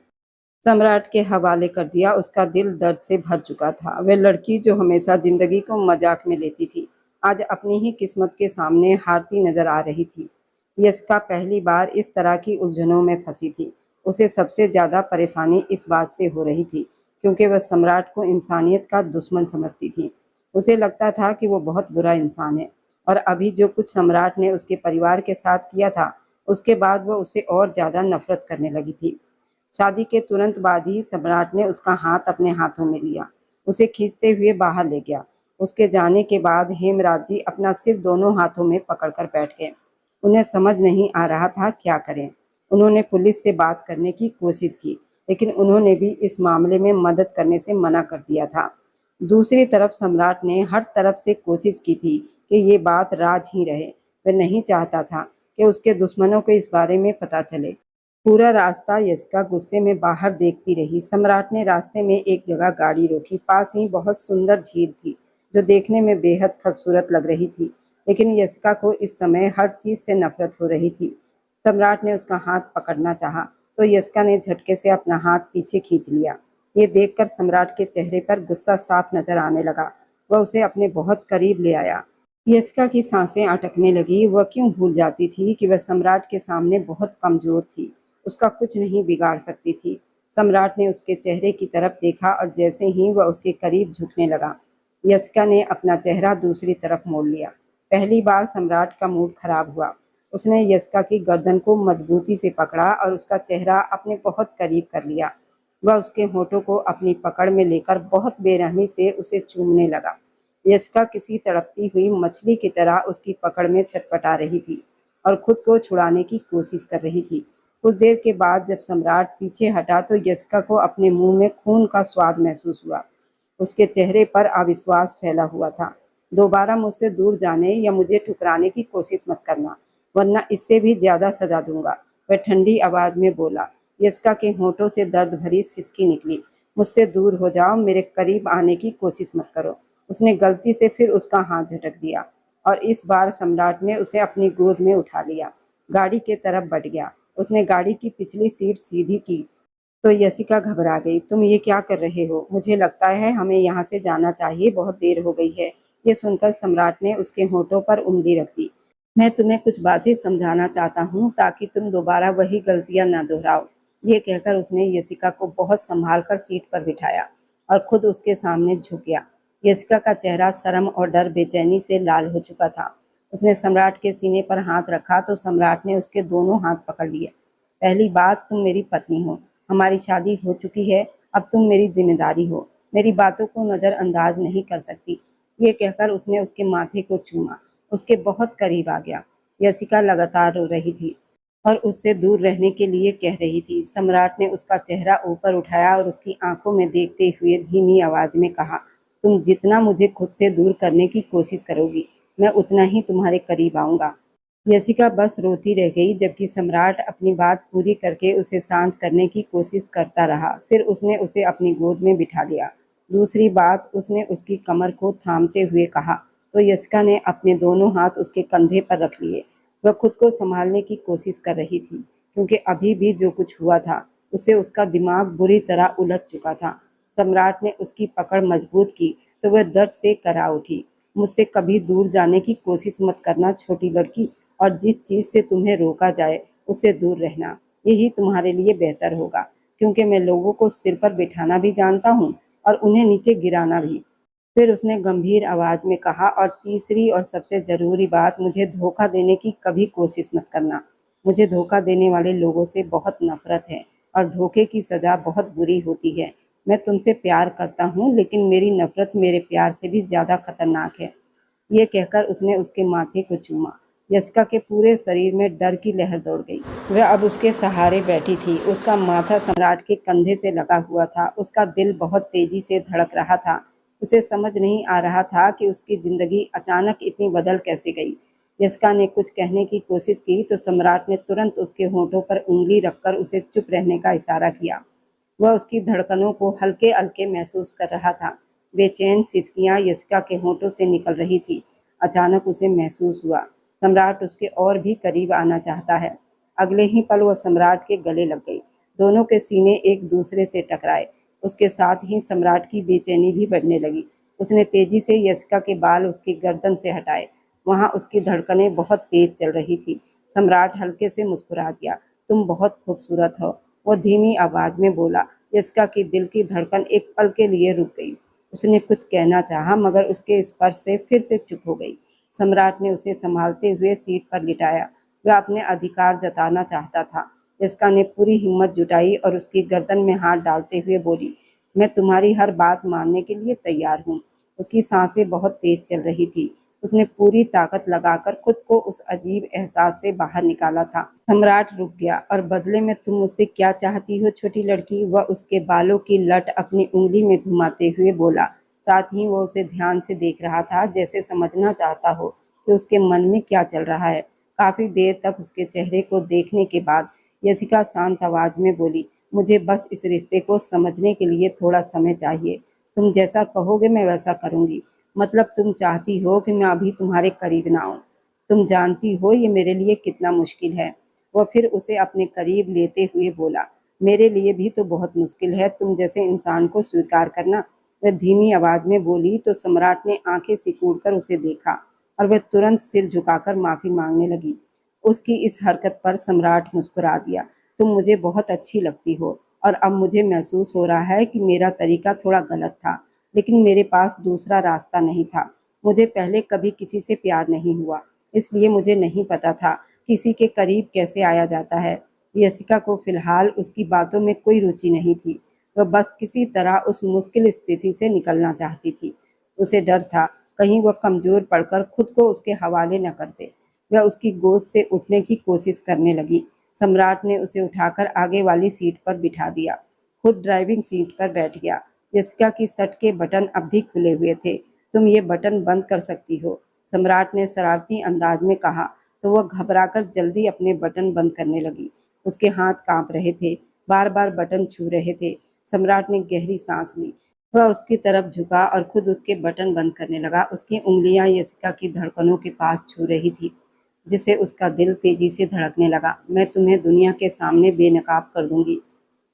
[SPEAKER 1] सम्राट के हवाले कर दिया। उसका दिल दर्द से भर चुका था। वह लड़की जो हमेशा जिंदगी को मजाक में लेती थी, आज अपनी ही किस्मत के सामने हारती नजर आ रही थी। यशिका पहली बार इस तरह की उलझनों में फंसी थी। उसे सबसे ज्यादा परेशानी इस बात से हो रही थी क्योंकि वह सम्राट को इंसानियत का दुश्मन समझती थी। उसे लगता था कि वो बहुत बुरा इंसान है, और अभी जो कुछ सम्राट ने उसके परिवार के साथ किया था, उसके बाद वह उसे और ज्यादा नफरत करने लगी थी। शादी के तुरंत बाद ही सम्राट ने उसका हाथ अपने हाथों में लिया, उसे खींचते हुए बाहर ले गया। उसके जाने के बाद हेमराज जी अपना सिर दोनों हाथों में पकड़कर बैठ गए। उन्हें समझ नहीं आ रहा था क्या करें। उन्होंने पुलिस से बात करने की कोशिश की, लेकिन उन्होंने भी इस मामले में मदद करने से मना कर दिया था। दूसरी तरफ सम्राट ने हर तरफ से कोशिश की थी कि ये बात राज ही रहे। वह नहीं चाहता था कि उसके दुश्मनों को इस बारे में पता चले। पूरा रास्ता यशिका गुस्से में बाहर देखती रही। सम्राट ने रास्ते में एक जगह गाड़ी रोकी। पास ही बहुत सुंदर झील थी, जो देखने में बेहद खूबसूरत लग रही थी, लेकिन यशिका को इस समय हर चीज से नफरत हो रही थी। सम्राट ने उसका हाथ पकड़ना चाहा, तो यशिका ने झटके से अपना हाथ पीछे खींच लिया। ये देखकर सम्राट के चेहरे पर गुस्सा साफ नजर आने लगा। वह उसे अपने बहुत करीब ले आया। यशिका की सांसें अटकने लगी। वह क्यों भूल जाती थी कि वह सम्राट के सामने बहुत कमजोर थी, उसका कुछ नहीं बिगाड़ सकती थी। सम्राट ने उसके चेहरे की तरफ देखा और जैसे ही वह उसके करीब झुकने लगा, यशिका ने अपना चेहरा दूसरी तरफ मोड़ लिया। पहली बार सम्राट का मूड खराब हुआ। उसने यशिका की गर्दन को मजबूती से पकड़ा और उसका चेहरा अपने बहुत करीब कर लिया। वह उसके होठों को अपनी पकड़ में लेकर बहुत बेरहमी से उसे चूमने लगा। यशिका किसी तड़पती हुई मछली की तरह उसकी पकड़ में छटपटा रही थी और खुद को छुड़ाने की कोशिश कर रही थी। कुछ देर के बाद जब सम्राट पीछे हटा तो यशिका को अपने मुंह में खून का स्वाद महसूस हुआ। उसके चेहरे पर अविश्वास फैला हुआ था। दोबारा मुझसे दूर जाने या मुझे ठुकराने की कोशिश मत करना, वरना इससे भी ज्यादा सजा दूंगा, वह ठंडी आवाज में बोला। यशिका के होठों से दर्द भरी सिसकी निकली। मुझसे दूर हो जाओ, मेरे करीब आने की कोशिश मत करो। उसने गलती से फिर उसका हाथ झटक दिया और इस बार सम्राट ने उसे अपनी गोद में उठा लिया। गाड़ी के तरफ बढ़ गया। उसने गाड़ी की पिछली सीट सीधी की तो यशिका घबरा गई। तुम ये क्या कर रहे हो? मुझे लगता है हमें यहाँ से जाना चाहिए, बहुत देर हो गई है। ये सुनकर सम्राट ने उसके होठों पर उंगली रख दी। मैं तुम्हें कुछ बातें समझाना चाहता हूँ ताकि तुम दोबारा वही गलतियां न दोहराओ। ये कहकर उसने यशिका को बहुत संभाल कर सीट पर बिठाया और खुद उसके सामने झुक गया। यशिका का चेहरा शर्म और डर बेचैनी से लाल हो चुका था। उसने सम्राट के सीने पर हाथ रखा तो सम्राट ने उसके दोनों हाथ पकड़ लिए। पहली बात, तुम मेरी पत्नी हो, हमारी शादी हो चुकी है, अब तुम मेरी जिम्मेदारी हो, मेरी बातों को नजरअंदाज नहीं कर सकती। ये कहकर उसने उसके माथे को चूमा, उसके बहुत करीब आ गया। यशिका लगातार रो रही थी और उससे दूर रहने के लिए कह रही थी। सम्राट ने उसका चेहरा ऊपर उठाया और उसकी आंखों में देखते हुए धीमी आवाज में कहा, तुम जितना मुझे खुद से दूर करने की कोशिश करोगी, मैं उतना ही तुम्हारे करीब आऊंगा। यशिका बस रोती रह गई, जबकि सम्राट अपनी बात पूरी करके उसे शांत करने की कोशिश करता रहा। फिर उसने उसे अपनी गोद में बिठा लिया। दूसरी बात, उसने उसकी कमर को थामते हुए कहा, तो यशिका ने अपने दोनों हाथ उसके कंधे पर रख लिए। वह खुद को संभालने की कोशिश कर रही थी, क्योंकि अभी भी जो कुछ हुआ था उससे उसका दिमाग बुरी तरह उलझ चुका था। सम्राट ने उसकी पकड़ मजबूत की तो वह दर्द से करा उठी। मुझसे कभी दूर जाने की कोशिश मत करना छोटी लड़की, और जिस चीज से तुम्हें रोका जाए उससे दूर रहना। यही तुम्हारे लिए बेहतर होगा, क्योंकि मैं लोगों को सिर पर बिठाना भी जानता हूँ और उन्हें नीचे गिराना भी। फिर उसने गंभीर आवाज में कहा, और तीसरी और सबसे जरूरी बात, मुझे धोखा देने की कभी कोशिश मत करना। मुझे धोखा देने वाले लोगों से बहुत नफरत है, और धोखे की सजा बहुत बुरी होती है। मैं तुमसे प्यार करता हूँ, लेकिन मेरी नफरत मेरे प्यार से भी ज्यादा खतरनाक है। ये कहकर उसने उसके माथे को चूमा। यशिका के पूरे शरीर में डर की लहर दौड़ गई। वह अब उसके सहारे बैठी थी। उसका माथा सम्राट के कंधे से लगा हुआ था। उसका दिल बहुत तेजी से धड़क रहा था। उसे समझ नहीं आ रहा था कि उसकी जिंदगी अचानक इतनी बदल कैसे गई। यशिका ने कुछ कहने की कोशिश की तो सम्राट ने तुरंत उसके होठों पर उंगली रखकर उसे चुप रहने का इशारा किया। वह उसकी धड़कनों को हल्के हल्के महसूस कर रहा था। बेचैन सिसकियां यशिका के होठों से निकल रही थी। अचानक उसे महसूस हुआ, सम्राट उसके और भी करीब आना चाहता है। अगले ही पल वह सम्राट के गले लग गई। दोनों के सीने एक दूसरे से टकराए। उसके साथ ही सम्राट की बेचैनी भी बढ़ने लगी। उसने तेजी से यशिका के बाल उसकी गर्दन से हटाए। वहां उसकी धड़कनें बहुत तेज चल रही थी। सम्राट हल्के से मुस्कुरा दिया। तुम बहुत खूबसूरत हो, वो धीमी आवाज में बोला। यशिका की दिल की धड़कन एक पल के लिए रुक गई। उसने कुछ कहना चाहा, मगर उसके स्पर्श से फिर से चुप हो गई। सम्राट ने उसे संभालते हुए सीट पर लिटाया। वह अपने अधिकार जताना चाहता था। यशिका ने पूरी हिम्मत जुटाई और उसकी गर्दन में हाथ डालते हुए बोली, मैं तुम्हारी हर बात मानने के लिए तैयार हूँ। उसकी सांसें बहुत तेज चल रही थी। उसने पूरी ताकत लगाकर खुद को उस अजीब एहसास से बाहर निकाला था। सम्राट रुक गया। और बदले में तुम मुझसे क्या चाहती हो छोटी लड़की? वह उसके बालों की लट अपनी उंगली में घुमाते हुए बोला। साथ ही वो उसे ध्यान से देख रहा था, जैसे समझना चाहता हो कि उसके मन में क्या चल रहा है। काफी देर तक उसके चेहरे को देखने के बाद यशिका शांत आवाज में बोली, मुझे बस इस रिश्ते को समझने के लिए थोड़ा समय चाहिए। तुम जैसा कहोगे मैं वैसा करूंगी। मतलब तुम चाहती हो कि मैं अभी तुम्हारे करीब ना आऊं। तुम जानती हो ये मेरे लिए कितना मुश्किल है। वह फिर उसे अपने करीब लेते हुए बोला, मेरे लिए भी तो बहुत मुश्किल है तुम जैसे इंसान को स्वीकार करना। वह धीमी आवाज में बोली तो सम्राट ने आंखें सिकुड़कर उसे देखा, और वह तुरंत सिर झुकाकर माफी मांगने लगी। उसकी इस हरकत पर सम्राट मुस्कुरा दिया। तुम मुझे बहुत अच्छी लगती हो, और अब मुझे महसूस हो रहा है कि मेरा तरीका थोड़ा गलत था, लेकिन मेरे पास दूसरा रास्ता नहीं था। मुझे पहले कभी किसी से प्यार नहीं हुआ, इसलिए मुझे नहीं पता था किसी के करीब कैसे आया जाता है। यशिका को फिलहाल उसकी बातों में कोई रुचि नहीं थी। वह बस किसी तरह उस मुश्किल स्थिति से निकलना चाहती थी। उसे डर था, कहीं वह कमजोर पड़कर खुद को उसके हवाले न कर दे। वह उसकी गोद से उठने की कोशिश करने लगी। सम्राट ने उसे उठाकर आगे वाली सीट पर बिठा दिया। खुद ड्राइविंग सीट पर बैठ गया। यशिका की शर्ट के बटन अब भी खुले हुए थे। तुम ये बटन बंद कर सकती हो, सम्राट ने शरारती अंदाज में कहा। तो वह घबराकर जल्दी अपने बटन बंद करने लगी। उसके हाथ कांप रहे थे, बार बार बटन छू रहे थे। सम्राट ने गहरी सांस ली। वह उसकी तरफ झुका और खुद उसके बटन बंद करने लगा। उसकी उंगलियां यशिका की धड़कनों के पास छू रही थी, जिससे उसका दिल तेजी से धड़कने लगा। मैं तुम्हें दुनिया के सामने बेनकाब कर दूंगी,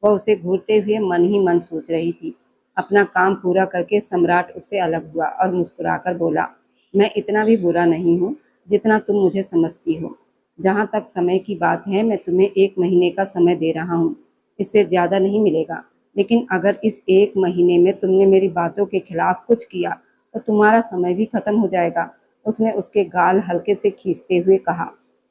[SPEAKER 1] वह उसे घूरते हुए मन ही मन सोच रही थी। अपना काम पूरा करके सम्राट उससे अलग हुआ और मुस्कुराकर बोला, मैं इतना भी बुरा नहीं हूँ जितना तुम मुझे समझती हो। जहाँ तक समय की बात है, मैं तुम्हें 1 महीने का समय दे रहा हूँ। इससे ज्यादा नहीं मिलेगा। लेकिन अगर इस 1 महीने में तुमने मेरी बातों के खिलाफ कुछ किया तो तुम्हारा समय भी खत्म हो जाएगा। उसने उसके गाल हल्के से खींचते हुए कहा।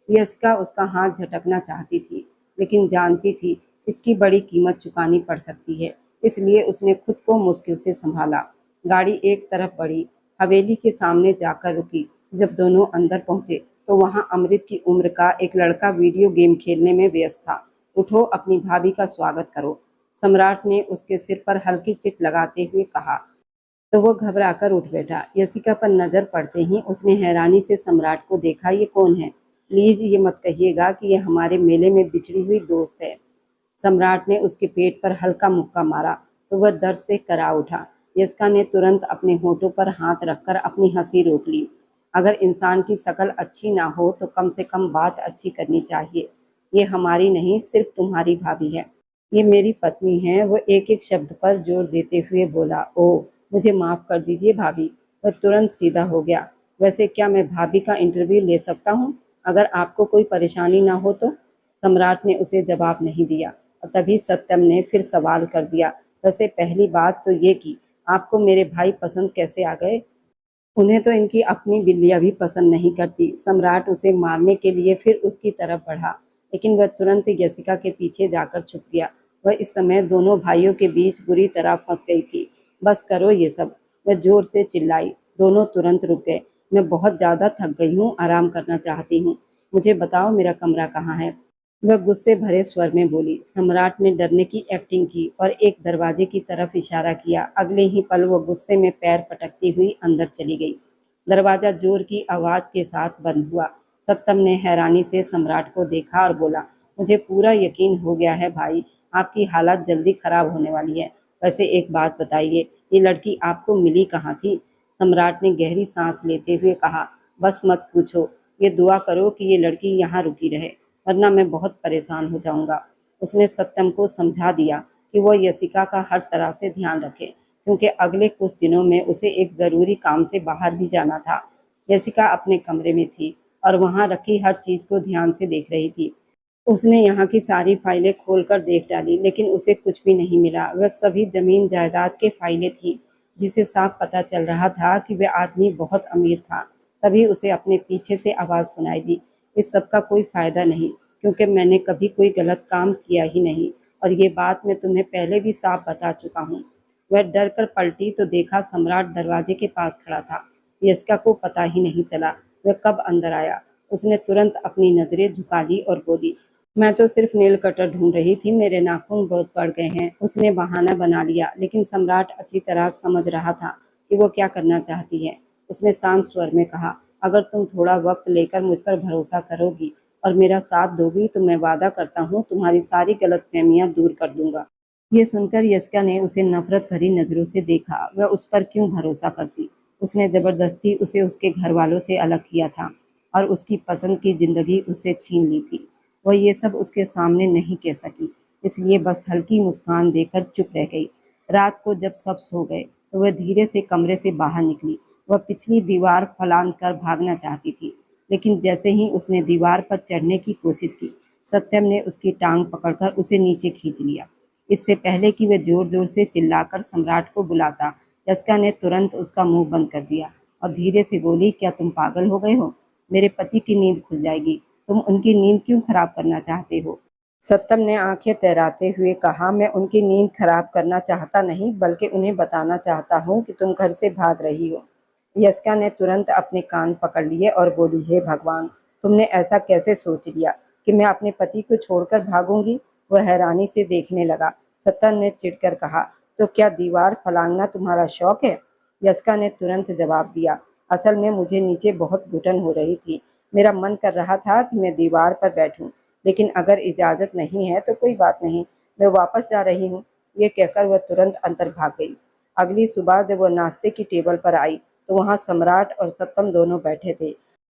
[SPEAKER 1] यशिका उसका हाथ झटकना चाहती थी, लेकिन जानती थी इसकी बड़ी कीमत चुकानी पड़ सकती है। इसलिए उसने खुद को मुश्किल से संभाला। गाड़ी एक तरफ बढ़ी, हवेली के सामने जाकर रुकी। जब दोनों अंदर पहुंचे तो वहां अमृत की उम्र का एक लड़का वीडियो गेम खेलने में व्यस्त था। उठो, अपनी भाभी का स्वागत करो, सम्राट ने उसके सिर पर हल्की चिट लगाते हुए कहा। तो वो घबराकर उठ बैठा। यशिका पर नजर पड़ते ही उसने हैरानी से सम्राट को देखा। ये कौन है? प्लीज ये मत कहिएगा कि ये हमारे मेले में बिछड़ी हुई दोस्त है। सम्राट ने उसके पेट पर हल्का मुक्का मारा तो वह दर्द से करा उठा। यस्का ने तुरंत अपने होठों पर हाथ रखकर अपनी हंसी रोक ली। अगर इंसान की शक्ल अच्छी ना हो तो कम से कम बात अच्छी करनी चाहिए। ये हमारी नहीं, सिर्फ तुम्हारी भाभी है। ये मेरी पत्नी है। वो एक एक शब्द पर जोर देते हुए बोला। ओह, मुझे माफ कर दीजिए भाभी। वह तुरंत सीधा हो गया। वैसे क्या मैं भाभी का इंटरव्यू ले सकता हूँ, अगर आपको कोई परेशानी ना हो तो? सम्राट ने उसे जवाब नहीं दिया और तभी सत्यम ने फिर सवाल कर दिया। वैसे पहली बात तो ये कि आपको मेरे भाई पसंद कैसे आ गए? उन्हें तो इनकी अपनी बिल्लियां भी पसंद नहीं करती। सम्राट उसे मारने के लिए फिर उसकी तरफ बढ़ा, लेकिन वह तुरंत यशिका के पीछे जाकर छुप गया। वह इस समय दोनों भाइयों के बीच बुरी तरह फंस गई थी। बस करो ये सब, वह जोर से चिल्लाई। दोनों तुरंत रुक गए। मैं बहुत ज्यादा थक गई हूँ, आराम करना चाहती हूँ। मुझे बताओ मेरा कमरा कहाँ है? वह गुस्से भरे स्वर में बोली। सम्राट ने डरने की एक्टिंग की और एक दरवाजे की तरफ इशारा किया। अगले ही पल वो गुस्से में पैर पटकती हुई अंदर चली गई। दरवाजा जोर की आवाज के साथ बंद हुआ। सत्तम ने हैरानी से सम्राट को देखा और बोला, मुझे पूरा यकीन हो गया है भाई, आपकी हालत जल्दी खराब होने वाली है। वैसे एक बात बताइए, ये लड़की आपको मिली कहाँ थी? सम्राट ने गहरी सांस लेते हुए कहा, बस मत पूछो, ये दुआ करो कि ये लड़की यहाँ रुकी रहे, वरना मैं बहुत परेशान हो जाऊंगा। उसने सत्यम को समझा दिया कि वो यशिका का हर तरह से ध्यान रखे, क्योंकि अगले कुछ दिनों में उसे एक जरूरी काम से बाहर भी जाना था। यशिका अपने कमरे में थी और वहां रखी हर चीज को ध्यान से देख रही थी। उसने यहाँ की सारी फाइलें खोलकर देख डाली, लेकिन उसे कुछ भी नहीं मिला। वह सभी जमीन जायदाद के फाइलें थी, जिसे साफ पता चल रहा था कि वह आदमी बहुत अमीर था। तभी उसे अपने पीछे से आवाज सुनाई दी, इस सब का कोई फायदा नहीं, क्योंकि मैंने कभी कोई गलत काम किया ही नहीं, और ये बात मैं तुम्हें पहले भी साफ बता चुका हूँ। वह डर कर पलटी तो देखा सम्राट दरवाजे के पास खड़ा था। यस्का को पता ही नहीं चला वह कब अंदर आया। उसने तुरंत अपनी नजरें झुका ली और बोली, मैं तो सिर्फ नेल कटर ढूंढ रही थी, मेरे नाखून बहुत बढ़ गए हैं। उसने बहाना बना लिया, लेकिन सम्राट अच्छी तरह समझ रहा था कि वो क्या करना चाहती है। उसने शांत स्वर में कहा, अगर तुम थोड़ा वक्त लेकर मुझ पर भरोसा करोगी और मेरा साथ दोगी तो मैं वादा करता हूँ तुम्हारी सारी गलतफहमियां दूर कर दूंगा। ये सुनकर यस्का ने उसे नफरत भरी नजरों से देखा। वह उस पर क्यों भरोसा करती? उसने जबरदस्ती उसे उसके घर वालों से अलग किया था और उसकी पसंद की जिंदगी उससे छीन ली थी। वह ये सब उसके सामने नहीं कह सकी, इसलिए बस हल्की मुस्कान देकर चुप रह गई। रात को जब सब सो गए तो वह धीरे से कमरे से बाहर निकली। वह पिछली दीवार फलांग कर भागना चाहती थी, लेकिन जैसे ही उसने दीवार पर चढ़ने की कोशिश की, सत्यम ने उसकी टांग पकड़कर उसे नीचे खींच लिया। इससे पहले कि वह जोर जोर से चिल्लाकर सम्राट को बुलाता, यस्का ने तुरंत उसका मुंह बंद कर दिया और धीरे से बोली, क्या तुम पागल हो गए हो? मेरे पति की नींद खुल जाएगी, तुम उनकी नींद क्यों खराब करना चाहते हो? सत्यम ने आंखें तैराते हुए कहा, मैं उनकी नींद खराब करना चाहता नहीं, बल्कि उन्हें बताना चाहता हूँ कि तुम घर से भाग रही हो। यस्का ने तुरंत अपने कान पकड़ लिए और बोली, हे भगवान, तुमने ऐसा कैसे सोच लिया कि मैं अपने पति को छोड़कर भागूंगी? वह हैरानी से देखने लगा। सत्यम ने चिढ़कर कहा, तो क्या दीवार फलांगना तुम्हारा शौक है? यस्का ने तुरंत जवाब दिया, असल में मुझे नीचे बहुत घुटन हो रही थी। मेरा मन कर रहा था कि मैं दीवार पर बैठूं, लेकिन अगर इजाजत नहीं है तो कोई बात नहीं, मैं वापस जा रही हूँ। ये कहकर वह तुरंत अंदर भाग गई। अगली सुबह जब वह नाश्ते की टेबल पर आई तो वहां सम्राट और सत्यम दोनों बैठे थे।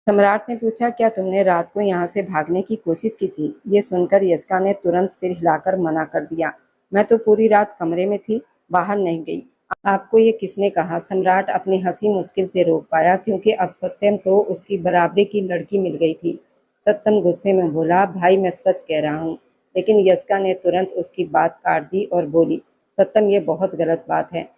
[SPEAKER 1] सम्राट ने पूछा, क्या तुमने रात को यहाँ से भागने की कोशिश की थी? ये सुनकर यस्का ने तुरंत सिर हिलाकर मना कर दिया, मैं तो पूरी रात कमरे में थी, बाहर नहीं गई। आपको ये किसने कहा? सम्राट अपनी हंसी मुश्किल से रोक पाया, क्योंकि अब सत्यम को उसकी बराबरी की लड़की मिल गई थी। सत्यम गुस्से में बोला, भाई मैं सच कह रहा हूँ। लेकिन यस्का ने तुरंत उसकी बात काट दी और बोली, सत्यम ये बहुत गलत बात है।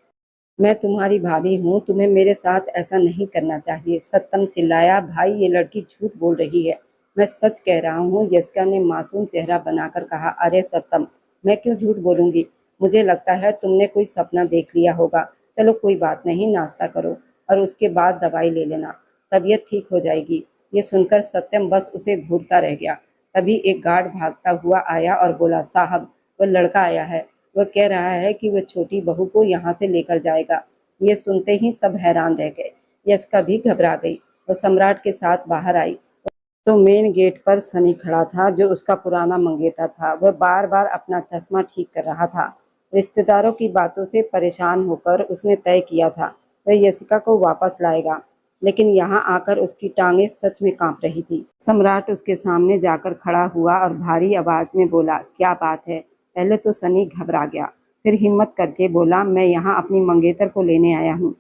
[SPEAKER 1] मैं तुम्हारी भाभी हूँ, तुम्हें मेरे साथ ऐसा नहीं करना चाहिए। सत्यम चिल्लाया, भाई ये लड़की झूठ बोल रही है, मैं सच कह रहा हूँ। यस्का ने मासूम चेहरा बनाकर कहा, अरे सत्यम, मैं क्यों झूठ बोलूंगी? मुझे लगता है तुमने कोई सपना देख लिया होगा। चलो कोई बात नहीं, नाश्ता करो और उसके बाद दवाई ले लेना, तबीयत ठीक हो जाएगी। ये सुनकर सत्यम बस उसे घूरता रह गया। तभी एक गार्ड भागता हुआ आया और बोला, साहब, वह लड़का आया है, वह कह रहा है कि वह छोटी बहू को यहाँ से लेकर जाएगा। ये सुनते ही सब हैरान रह गए। यस्का भी घबरा गई। वह सम्राट के साथ बाहर आई तो मेन गेट पर सनी खड़ा था, जो उसका पुराना मंगेतर था। वह बार बार अपना चश्मा ठीक कर रहा था। रिश्तेदारों की बातों से परेशान होकर उसने तय किया था वह यशिका को वापस लाएगा, लेकिन यहाँ आकर उसकी टांगें सच में कांप रही थी। सम्राट उसके सामने जाकर खड़ा हुआ और भारी आवाज में बोला, क्या बात है? पहले तो सनी घबरा गया, फिर हिम्मत करके बोला, मैं यहाँ अपनी मंगेतर को लेने आया हूँ।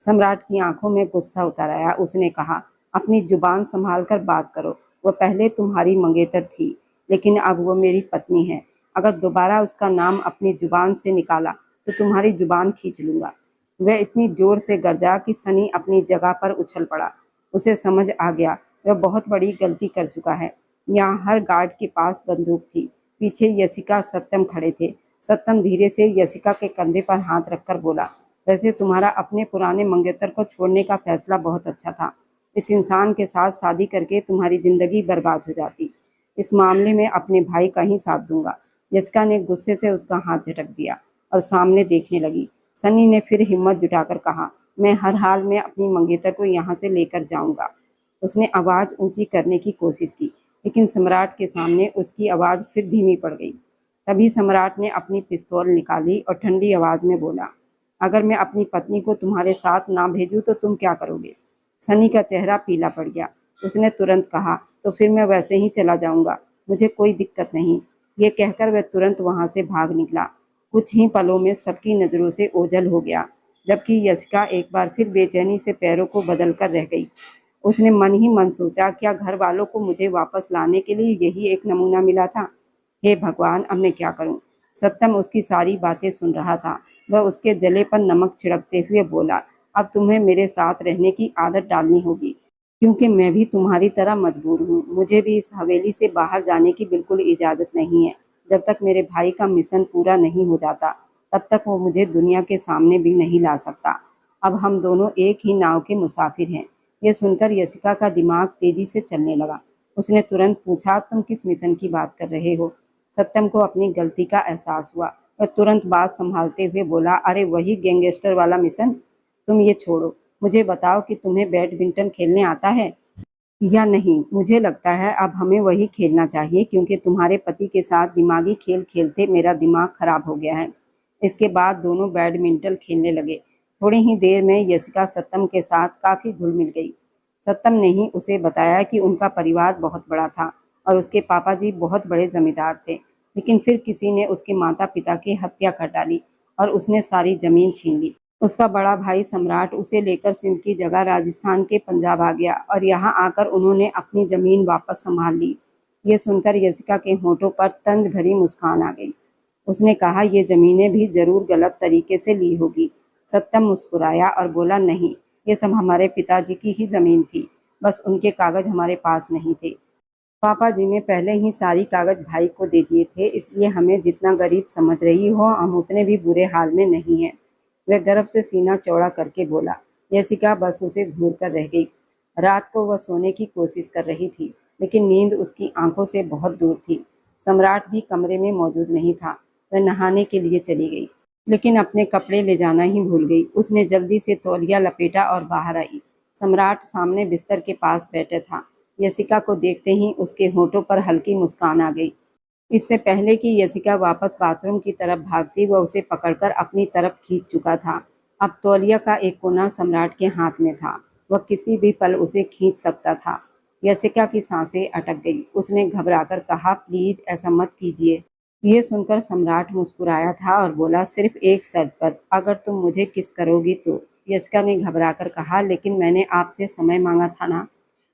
[SPEAKER 1] सम्राट की आंखों में गुस्सा उतर आया। उसने कहा, अपनी जुबान संभाल कर बात करो। वह पहले तुम्हारी मंगेतर थी, लेकिन अब वो मेरी पत्नी है। अगर दोबारा उसका नाम अपनी जुबान से निकाला तो तुम्हारी जुबान खींच लूंगा। वह इतनी जोर से गरजा कि सनी अपनी जगह पर उछल पड़ा। उसे समझ आ गया वह बहुत बड़ी गलती कर चुका है। यहाँ हर गार्ड के पास बंदूक थी। पीछे यशिका सत्यम खड़े थे। सत्यम धीरे से यशिका के कंधे पर हाथ रखकर बोला, वैसे तुम्हारा अपने पुराने मंगेतर को छोड़ने का फैसला बहुत अच्छा था। इस इंसान के साथ शादी करके तुम्हारी जिंदगी बर्बाद हो जाती। इस मामले में अपने भाई का ही साथ दूंगा। यशिका ने गुस्से से उसका हाथ झटक दिया और सामने देखने लगी। सनी ने फिर हिम्मत जुटाकर कहा, मैं हर हाल में अपनी मंगेतर को यहाँ से लेकर जाऊंगा। उसने आवाज ऊंची करने की कोशिश की, लेकिन सम्राट के सामने उसकी आवाज फिर धीमी पड़ गई। तभी सम्राट ने अपनी पिस्तौल निकाली और ठंडी आवाज में बोला, अगर मैं अपनी पत्नी को तुम्हारे साथ ना भेजूं तो तुम क्या करोगे? सनी का चेहरा पीला पड़ गया। उसने तुरंत कहा, तो फिर मैं वैसे ही चला जाऊंगा, मुझे कोई दिक्कत नहीं। ये कहकर वह तुरंत वहां से भाग निकला। कुछ ही पलों में सबकी नजरों से ओझल हो गया, जबकि यशिका एक बार फिर बेचैनी से पैरों को बदल कर रह गई। उसने मन ही मन सोचा, क्या घर वालों को मुझे वापस लाने के लिए यही एक नमूना मिला था? हे भगवान, अब मैं क्या करूं? सत्यम उसकी सारी बातें सुन रहा था। वह उसके जले पर नमक छिड़कते हुए बोला, अब तुम्हें मेरे साथ रहने की आदत डालनी होगी, क्योंकि मैं भी तुम्हारी तरह मजबूर हूँ। मुझे भी इस हवेली से बाहर जाने की बिल्कुल इजाज़त नहीं है। जब तक मेरे भाई का मिशन पूरा नहीं हो जाता, तब तक वो मुझे दुनिया के सामने भी नहीं ला सकता। अब हम दोनों एक ही नाव के मुसाफिर हैं। यह सुनकर यशिका का दिमाग तेजी से चलने लगा। उसने तुरंत पूछा, तुम किस मिशन की बात कर रहे हो? सत्यम को अपनी गलती का एहसास हुआ। वह तुरंत बात संभालते हुए बोला, अरे वही गैंगस्टर वाला मिशन। तुम ये छोड़ो, मुझे बताओ कि तुम्हें बैडमिंटन खेलने आता है या नहीं? मुझे लगता है अब हमें वही खेलना चाहिए, क्योंकि तुम्हारे पति के साथ दिमागी खेल खेलते मेरा दिमाग खराब हो गया है। इसके बाद दोनों बैडमिंटन खेलने लगे। थोड़ी ही देर में यशिका सत्यम के साथ काफ़ी घुल मिल गई। सत्यम ने ही उसे बताया कि उनका परिवार बहुत बड़ा था और उसके पापा जी बहुत बड़े जमींदार थे, लेकिन फिर किसी ने उसके माता पिता की हत्या कर डाली और उसने सारी जमीन छीन ली। उसका बड़ा भाई सम्राट उसे लेकर सिंध की जगह राजस्थान के पंजाब आ गया और यहाँ आकर उन्होंने अपनी जमीन वापस संभाल ली। ये सुनकर यशिका के होठों पर तंज भरी मुस्कान आ गई। उसने कहा, ये जमीनें भी जरूर गलत तरीके से ली होगी। सत्यम मुस्कुराया और बोला, नहीं, ये सब हमारे पिताजी की ही जमीन थी, बस उनके कागज हमारे पास नहीं थे। पापा जी ने पहले ही सारी कागज भाई को दे दिए थे, इसलिए हमें जितना गरीब समझ रही हो, हम उतने भी बुरे हाल में नहीं हैं। वह गर्व से सीना चौड़ा करके बोला। यशिका बस उसे घूर कर रह गई। रात को वह सोने की कोशिश कर रही थी, लेकिन नींद उसकी आंखों से बहुत दूर थी। सम्राट भी कमरे में मौजूद नहीं था। वह नहाने के लिए चली गई, लेकिन अपने कपड़े ले जाना ही भूल गई। उसने जल्दी से तौलिया लपेटा और बाहर आई। सम्राट सामने बिस्तर के पास बैठा था। यशिका को देखते ही उसके होठों पर हल्की मुस्कान आ गई। इससे पहले कि यशिका वापस बाथरूम की तरफ भागती, वह उसे पकड़कर अपनी तरफ खींच चुका था। अब तौलिया का एक कोना सम्राट के हाथ में था। वह किसी भी पल उसे खींच सकता था। यशिका की सांसें अटक गई। उसने घबराकर कहा, प्लीज ऐसा मत कीजिए। ये सुनकर सम्राट मुस्कुराया था और बोला, सिर्फ एक शर्त पर, अगर तुम मुझे किस करोगी तो। यशिका ने घबराकर कहा, लेकिन मैंने आपसे समय मांगा था ना।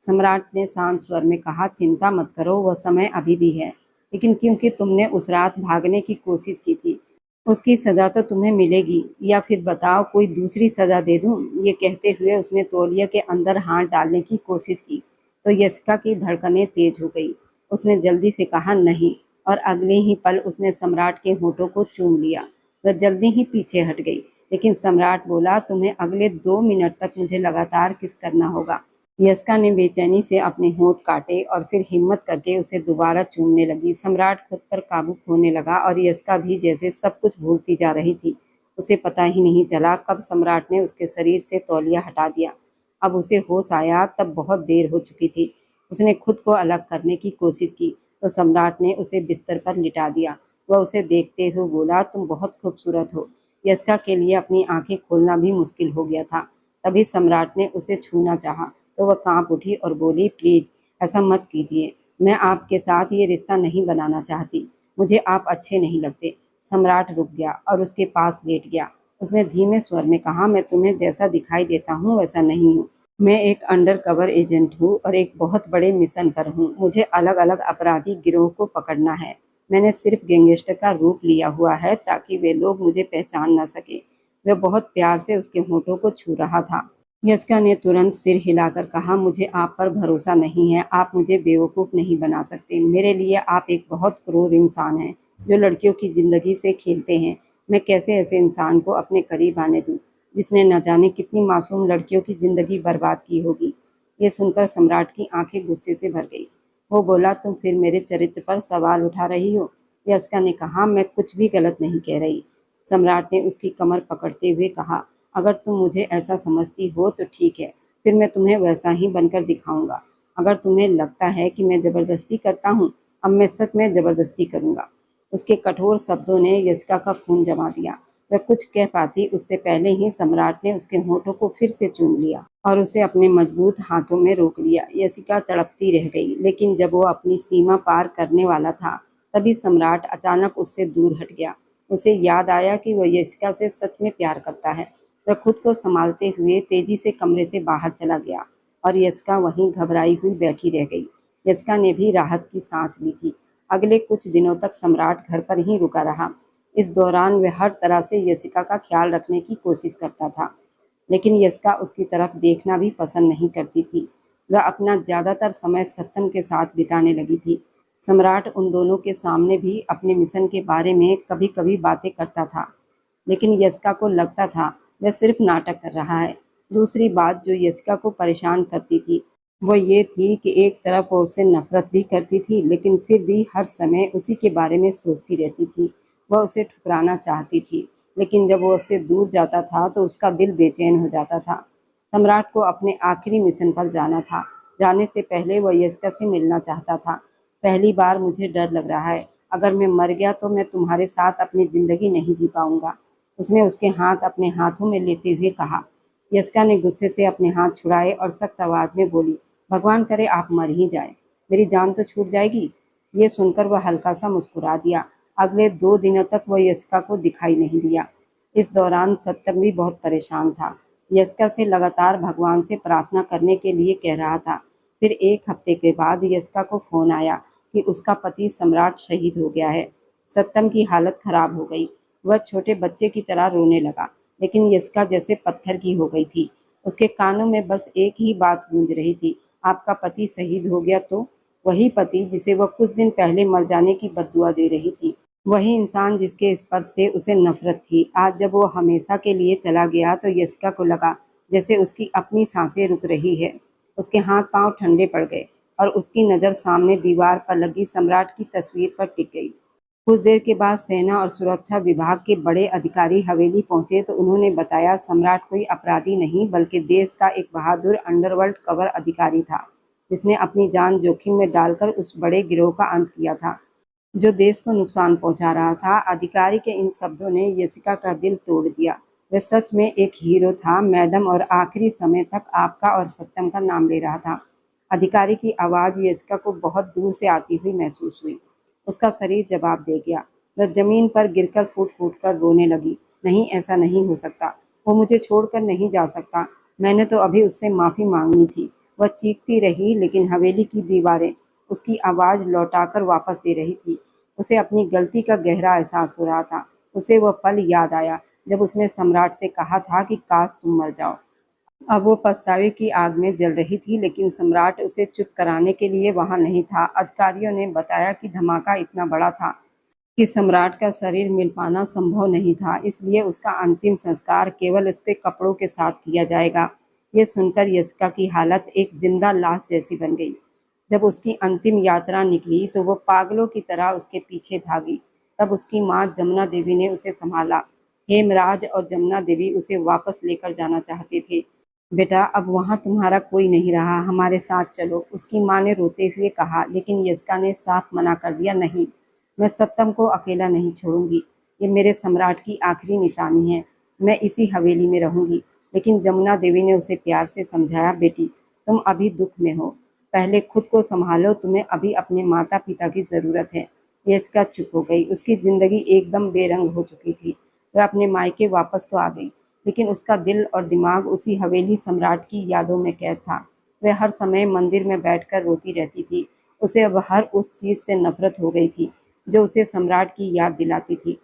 [SPEAKER 1] सम्राट ने शांत स्वर में कहा, चिंता मत करो, वह समय अभी भी है, लेकिन क्योंकि तुमने उस रात भागने की कोशिश की थी, उसकी सजा तो तुम्हें मिलेगी। या फिर बताओ, कोई दूसरी सजा दे दूं? ये कहते हुए उसने तौलिया के अंदर हाथ डालने की कोशिश की तो यशिका की धड़कनें तेज हो गई। उसने जल्दी से कहा, नहीं, और अगले ही पल उसने सम्राट के होठों को चूम लिया। वह जल्दी ही पीछे हट गई, लेकिन सम्राट बोला, तुम्हें अगले 2 मिनट तक मुझे लगातार किस करना होगा। यशिका ने बेचैनी से अपने होंठ काटे और फिर हिम्मत करके उसे दोबारा चूमने लगी। सम्राट खुद पर काबू खोने लगा और यशिका भी जैसे सब कुछ भूलती जा रही थी। उसे पता ही नहीं चला कब सम्राट ने उसके शरीर से तौलिया हटा दिया। अब उसे होश आया तब बहुत देर हो चुकी थी। उसने खुद को अलग करने की कोशिश की तो सम्राट ने उसे बिस्तर पर लिटा दिया। वह उसे देखते हुए बोला, तुम बहुत खूबसूरत हो। यस्का के लिए अपनी आंखें खोलना भी मुश्किल हो गया था। तभी सम्राट ने उसे छूना चाहा तो वह कांप उठी और बोली, प्लीज ऐसा मत कीजिए, मैं आपके साथ ये रिश्ता नहीं बनाना चाहती, मुझे आप अच्छे नहीं लगते। सम्राट रुक गया और उसके पास लेट गया। उसने धीमे स्वर में कहा, मैं तुम्हें जैसा दिखाई देता हूँ वैसा नहीं हूँ। मैं एक अंडर कवर एजेंट हूँ और एक बहुत बड़े मिशन पर हूँ। मुझे अलग अलग अपराधी गिरोह को पकड़ना है। मैंने सिर्फ गैंगस्टर का रूप लिया हुआ है ताकि वे लोग मुझे पहचान न सके। वह बहुत प्यार से उसके होठों को छू रहा था। यस्का ने तुरंत सिर हिलाकर कहा, मुझे आप पर भरोसा नहीं है, आप मुझे बेवकूफ़ नहीं बना सकते। मेरे लिए आप एक बहुत क्रूर इंसान हैं जो लड़कियों की ज़िंदगी से खेलते हैं। मैं कैसे ऐसे इंसान को अपने करीब आने दूँ जिसने न जाने कितनी मासूम लड़कियों की ज़िंदगी बर्बाद की होगी। ये सुनकर सम्राट की आंखें गुस्से से भर गई। वो बोला, तुम फिर मेरे चरित्र पर सवाल उठा रही हो। यस्का ने कहा, मैं कुछ भी गलत नहीं कह रही। सम्राट ने उसकी कमर पकड़ते हुए कहा, अगर तुम मुझे ऐसा समझती हो तो ठीक है, फिर मैं तुम्हें वैसा ही बनकर दिखाऊंगा। अगर तुम्हें लगता है कि मैं ज़बरदस्ती करता हूँ, अब मैं सच में ज़बरदस्ती करूँगा। उसके कठोर शब्दों ने यस्का का खून जमा दिया। वह कुछ कह पाती उससे पहले ही सम्राट ने उसके होठों को फिर से चूम लिया और उसे अपने मजबूत हाथों में रोक लिया। यशिका तड़पती रह गई, लेकिन जब वो अपनी सीमा पार करने वाला था तभी सम्राट अचानक उससे दूर हट गया। उसे याद आया कि वह यशिका से सच में प्यार करता है। वह खुद को संभालते हुए तेजी से कमरे से बाहर चला गया और यशिका वहीं घबराई हुई बैठी रह गई। यशिका ने भी राहत की सांस ली थी। अगले कुछ दिनों तक सम्राट घर पर ही रुका रहा। इस दौरान वह हर तरह से यशिका का ख्याल रखने की कोशिश करता था, लेकिन यशिका उसकी तरफ देखना भी पसंद नहीं करती थी। वह अपना ज़्यादातर समय सत्यम के साथ बिताने लगी थी। सम्राट उन दोनों के सामने भी अपने मिशन के बारे में कभी कभी बातें करता था, लेकिन यशिका को लगता था वह सिर्फ नाटक कर रहा है। दूसरी बात जो यशिका को परेशान करती थी वो ये थी कि एक तरफ वो उससे नफरत भी करती थी, लेकिन फिर भी हर समय उसी के बारे में सोचती रहती थी। वह उसे ठुकराना चाहती थी, लेकिन जब वो उससे दूर जाता था तो उसका दिल बेचैन हो जाता था। सम्राट को अपने आखिरी मिशन पर जाना था। जाने से पहले वह यशिका से मिलना चाहता था। पहली बार मुझे डर लग रहा है, अगर मैं मर गया तो मैं तुम्हारे साथ अपनी ज़िंदगी नहीं जी पाऊंगा, उसने उसके हाथ अपने हाथों में लेते हुए कहा। यशिका ने गुस्से से अपने हाथ छुड़ाए और सख्त आवाज़ में बोली, भगवान करे आप मर ही जाए, मेरी जान तो छूट जाएगी। ये सुनकर वह हल्का सा मुस्कुरा दिया। अगले 2 दिनों तक वह यशिका को दिखाई नहीं दिया। इस दौरान सत्यम भी बहुत परेशान था। यशिका से लगातार भगवान से प्रार्थना करने के लिए कह रहा था। फिर 1 हफ्ते के बाद यशिका को फ़ोन आया कि उसका पति सम्राट शहीद हो गया है। सत्यम की हालत खराब हो गई। वह छोटे बच्चे की तरह रोने लगा, लेकिन यशिका जैसे पत्थर की हो गई थी। उसके कानों में बस एक ही बात गूंज रही थी, आपका पति शहीद हो गया तो? वही पति जिसे वह कुछ दिन पहले मर जाने की बद्दुआ दे रही थी। वही इंसान जिसके स्पर्श से उसे नफरत थी। आज जब वो हमेशा के लिए चला गया तो यशिका को लगा जैसे उसकी अपनी सांसें रुक रही है। उसके हाथ पांव ठंडे पड़ गए और उसकी नज़र सामने दीवार पर लगी सम्राट की तस्वीर पर टिक गई। कुछ देर के बाद सेना और सुरक्षा विभाग के बड़े अधिकारी हवेली पहुंचे तो उन्होंने बताया सम्राट कोई अपराधी नहीं बल्कि देश का एक बहादुर अंडरवर्ल्ड कवर अधिकारी था, जिसने अपनी जान जोखिम में डालकर उस बड़े गिरोह का अंत किया था जो देश को नुकसान पहुंचा रहा था। अधिकारी के इन शब्दों ने यशिका का दिल तोड़ दिया। वह सच में एक हीरो था मैडम, और आखिरी समय तक आपका और सत्यम का नाम ले रहा था। अधिकारी की आवाज़ यशिका को बहुत दूर से आती हुई महसूस हुई। उसका शरीर जवाब दे गया। वह जमीन पर गिरकर फूट फूट कर रोने लगी। नहीं, ऐसा नहीं हो सकता, वो मुझे छोड़कर नहीं जा सकता, मैंने तो अभी उससे माफ़ी मांगनी थी। वह चीखती रही, लेकिन हवेली की दीवारें उसकी आवाज़ लौटाकर वापस दे रही थी। उसे अपनी गलती का गहरा एहसास हो रहा था। उसे वह पल याद आया जब उसने सम्राट से कहा था कि काश तुम मर जाओ। अब वो पछतावे की आग में जल रही थी, लेकिन सम्राट उसे चुप कराने के लिए वहां नहीं था। अधिकारियों ने बताया कि धमाका इतना बड़ा था कि सम्राट का शरीर मिल पाना संभव नहीं था, इसलिए उसका अंतिम संस्कार केवल उसके कपड़ों के साथ किया जाएगा। ये सुनकर यशिका की हालत एक जिंदा लाश जैसी बन गई। जब उसकी अंतिम यात्रा निकली तो वो पागलों की तरह उसके पीछे भागी। तब उसकी माँ जमुना देवी ने उसे संभाला। हेमराज और जमुना देवी उसे वापस लेकर जाना चाहते थे, बेटा अब वहाँ तुम्हारा कोई नहीं रहा, हमारे साथ चलो, उसकी माँ ने रोते हुए कहा। लेकिन यस्का ने साफ मना कर दिया, नहीं, मैं सत्तम को अकेला नहीं छोड़ूंगी। ये मेरे सम्राट की आखिरी निशानी है, मैं इसी हवेली में रहूंगी। लेकिन जमुना देवी ने उसे प्यार से समझाया, बेटी तुम अभी दुख में हो, पहले खुद को संभालो, तुम्हें अभी अपने माता पिता की ज़रूरत है। यस्का चुप हो गई, उसकी ज़िंदगी एकदम बेरंग हो चुकी थी। वह अपने मायके वापस तो आ गई, लेकिन उसका दिल और दिमाग उसी हवेली सम्राट की यादों में कैद था। वह हर समय मंदिर में बैठकर रोती रहती थी। उसे अब हर उस चीज़ से नफरत हो गई थी जो उसे सम्राट की याद दिलाती थी।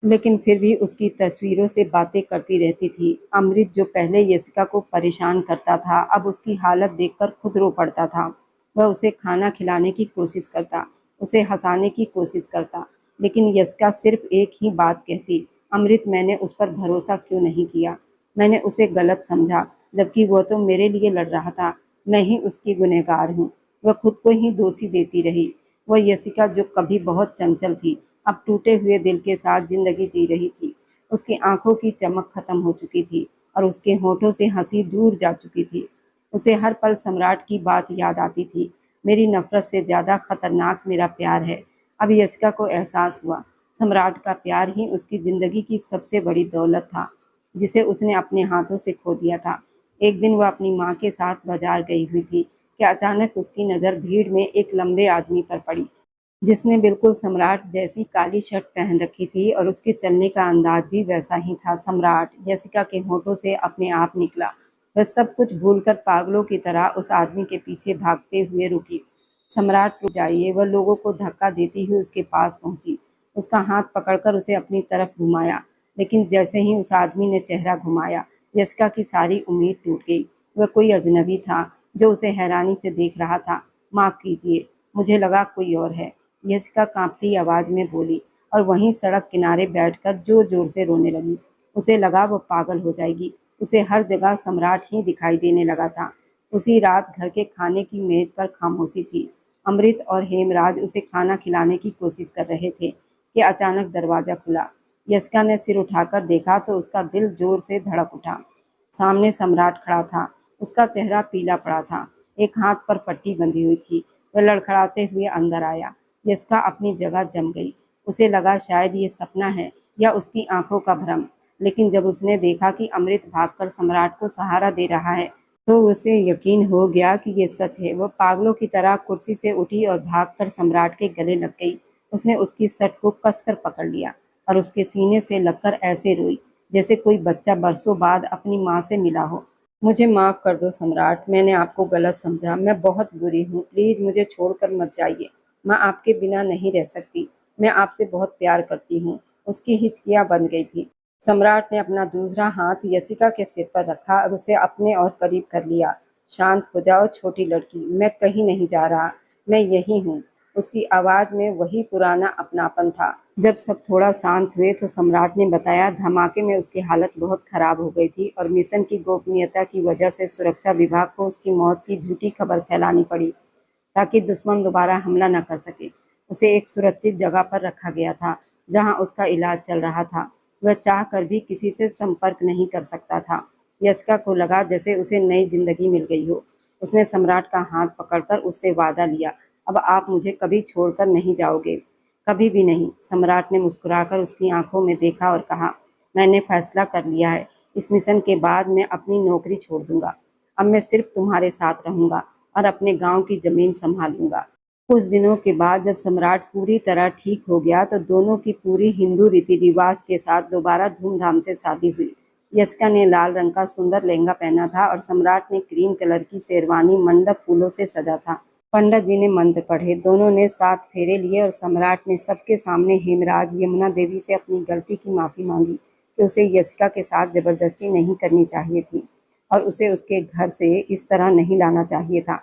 [SPEAKER 1] लेकिन फिर भी उसकी तस्वीरों से बातें करती रहती थी। अमृत जो पहले यशिका को परेशान करता था, अब उसकी हालत देखकर खुद रो पड़ता था। वह उसे खाना खिलाने की कोशिश करता, उसे हंसाने की कोशिश करता, लेकिन यशिका सिर्फ एक ही बात कहती, अमृत मैंने उस पर भरोसा क्यों नहीं किया, मैंने उसे गलत समझा, जबकि वह तो मेरे लिए लड़ रहा था, मैं ही उसकी गुनहगार हूँ। वह खुद को ही दोषी देती रही। वह यशिका जो कभी बहुत चंचल थी, अब टूटे हुए दिल के साथ जिंदगी जी रही थी। उसकी आंखों की चमक खत्म हो चुकी थी और उसके होठों से हंसी दूर जा चुकी थी। उसे हर पल सम्राट की बात याद आती थी, मेरी नफरत से ज्यादा खतरनाक मेरा प्यार है। अब यशिका को एहसास हुआ, सम्राट का प्यार ही उसकी जिंदगी की सबसे बड़ी दौलत था, जिसे उसने अपने हाथों से खो दिया था। एक दिन वह अपनी माँ के साथ बाजार गई हुई थी कि अचानक उसकी नज़र भीड़ में एक लंबे आदमी पर पड़ी, जिसने बिल्कुल सम्राट जैसी काली शर्ट पहन रखी थी और उसके चलने का अंदाज भी वैसा ही था। सम्राट, यशिका के होठों से अपने आप निकला। वह सब कुछ भूलकर पागलों की तरह उस आदमी के पीछे भागते हुए रुकी। सम्राट, रुक जाइए, वह लोगों को धक्का देती हुई उसके पास पहुंची। उसका हाथ पकड़कर उसे अपनी तरफ घुमाया, लेकिन जैसे ही उस आदमी ने चेहरा घुमाया, यशिका की सारी उम्मीद टूट गई। वह कोई अजनबी था जो उसे हैरानी से देख रहा था। माफ कीजिए, मुझे लगा कोई और है, यशिका कांपती आवाज में बोली, और वहीं सड़क किनारे बैठकर जोर जोर से रोने लगी। उसे लगा वो पागल हो जाएगी। उसे हर जगह सम्राट ही दिखाई देने लगा था। उसी रात घर के खाने की मेज पर खामोशी थी। अमृत और हेमराज उसे खाना खिलाने की कोशिश कर रहे थे कि अचानक दरवाजा खुला। यशिका ने सिर उठाकर देखा तो उसका दिल जोर से धड़क उठा। सामने सम्राट खड़ा था। उसका चेहरा पीला पड़ा था, एक हाथ पर पट्टी बंधी हुई थी। वह लड़खड़ाते हुए अंदर आया। यशिका अपनी जगह जम गई। उसे लगा शायद ये सपना है या उसकी आंखों का भ्रम, लेकिन जब उसने देखा कि अमृत भागकर सम्राट को सहारा दे रहा है, तो उसे यकीन हो गया कि ये सच है। वह पागलों की तरह कुर्सी से उठी और भागकर सम्राट के गले लग गई। उसने उसकी शर्ट को कसकर पकड़ लिया और उसके सीने से लगकर ऐसे रोई जैसे कोई बच्चा बरसों बाद अपनी माँ से मिला हो। मुझे माफ़ कर दो सम्राट, मैंने आपको गलत समझा, मैं बहुत बुरी हूँ, प्लीज़ मुझे छोड़कर मत जाइए, मैं आपके बिना नहीं रह सकती, मैं आपसे बहुत प्यार करती हूँ। उसकी हिचकियाँ बन गई थी। सम्राट ने अपना दूसरा हाथ यशिका के सिर पर रखा और उसे अपने और करीब कर लिया। शांत हो जाओ छोटी लड़की, मैं कहीं नहीं जा रहा, मैं यही हूँ। उसकी आवाज़ में वही पुराना अपनापन था। जब सब थोड़ा शांत हुए तो सम्राट ने बताया, धमाके में उसकी हालत बहुत खराब हो गई थी और मिशन की गोपनीयता की वजह से सुरक्षा विभाग को उसकी मौत की झूठी खबर फैलानी पड़ी, ताकि दुश्मन दोबारा हमला न कर सके। उसे एक सुरक्षित जगह पर रखा गया था जहां उसका इलाज चल रहा था। वह चाह कर भी किसी से संपर्क नहीं कर सकता था। यशिका को लगा जैसे उसे नई जिंदगी मिल गई हो। उसने सम्राट का हाथ पकड़कर उससे वादा लिया, अब आप मुझे कभी छोड़कर नहीं जाओगे, कभी भी नहीं। सम्राट ने मुस्कुराकर उसकी आंखों में देखा और कहा, मैंने फैसला कर लिया है, इस मिशन के बाद मैं अपनी नौकरी छोड़ दूंगा। अब मैं सिर्फ तुम्हारे साथ रहूंगा और अपने गांव की जमीन संभालूंगा। कुछ दिनों के बाद जब सम्राट पूरी तरह ठीक हो गया तो दोनों की पूरी हिंदू रीति रिवाज के साथ दोबारा धूमधाम से शादी हुई। यशिका ने लाल रंग का सुंदर लहंगा पहना था और सम्राट ने क्रीम कलर की शेरवानी मंडप फूलों से सजा था। पंडित जी ने मंत्र पढ़े, दोनों ने 7 फेरे लिए और सम्राट ने सबके सामने हेमराज, यमुना देवी से अपनी गलती की माफ़ी मांगी कि उसे यशिका के साथ जबरदस्ती नहीं करनी चाहिए थी और उसे उसके घर से इस तरह नहीं लाना चाहिए था।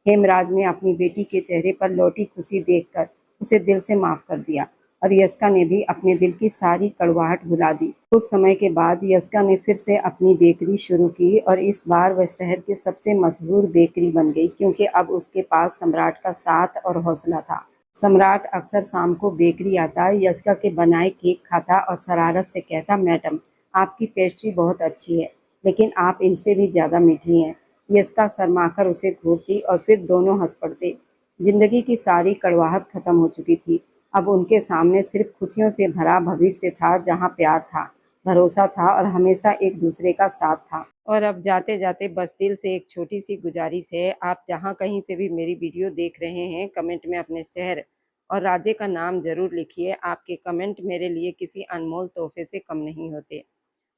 [SPEAKER 1] हेमराज ने अपनी बेटी के चेहरे पर लौटी खुशी देखकर उसे दिल से माफ़ कर दिया और यशिका ने भी अपने दिल की सारी कड़वाहट भुला दी। कुछ समय के बाद यशिका ने फिर से अपनी बेकरी शुरू की और इस बार वह शहर की सबसे मशहूर बेकरी बन गई, क्योंकि अब उसके पास सम्राट का साथ और हौसला था। सम्राट अक्सर शाम को बेकरी आता, यशिका के बनाए केक खाता और शरारत से कहता, मैडम आपकी पेस्ट्री बहुत अच्छी है, लेकिन आप इनसे भी ज़्यादा मीठी हैं। यस्का शर्माकर उसे घूरती और फिर दोनों हंस पड़ते। जिंदगी की सारी कड़वाहट खत्म हो चुकी थी। अब उनके सामने सिर्फ खुशियों से भरा भविष्य था, जहाँ प्यार था, भरोसा था और हमेशा एक दूसरे का साथ था। और अब जाते जाते बस दिल से एक छोटी सी गुजारिश है, आप जहाँ कहीं से भी मेरी वीडियो देख रहे हैं, कमेंट में अपने शहर और राज्य का नाम जरूर लिखिए। आपके कमेंट मेरे लिए किसी अनमोल तोहफे से कम नहीं होते।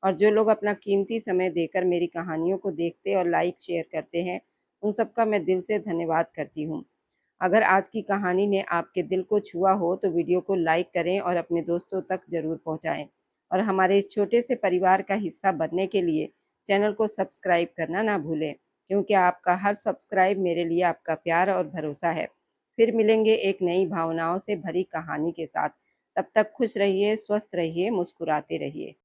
[SPEAKER 1] और जो लोग अपना कीमती समय देकर मेरी कहानियों को देखते और लाइक शेयर करते हैं, उन सबका मैं दिल से धन्यवाद करती हूँ। अगर आज की कहानी ने आपके दिल को छुआ हो तो वीडियो को लाइक करें और अपने दोस्तों तक ज़रूर पहुँचाएँ। और हमारे इस छोटे से परिवार का हिस्सा बनने के लिए चैनल को सब्सक्राइब करना ना भूलें, क्योंकि आपका हर सब्सक्राइब मेरे लिए आपका प्यार और भरोसा है। फिर मिलेंगे एक नई भावनाओं से भरी कहानी के साथ। तब तक खुश रहिए, स्वस्थ रहिए, मुस्कुराते रहिए।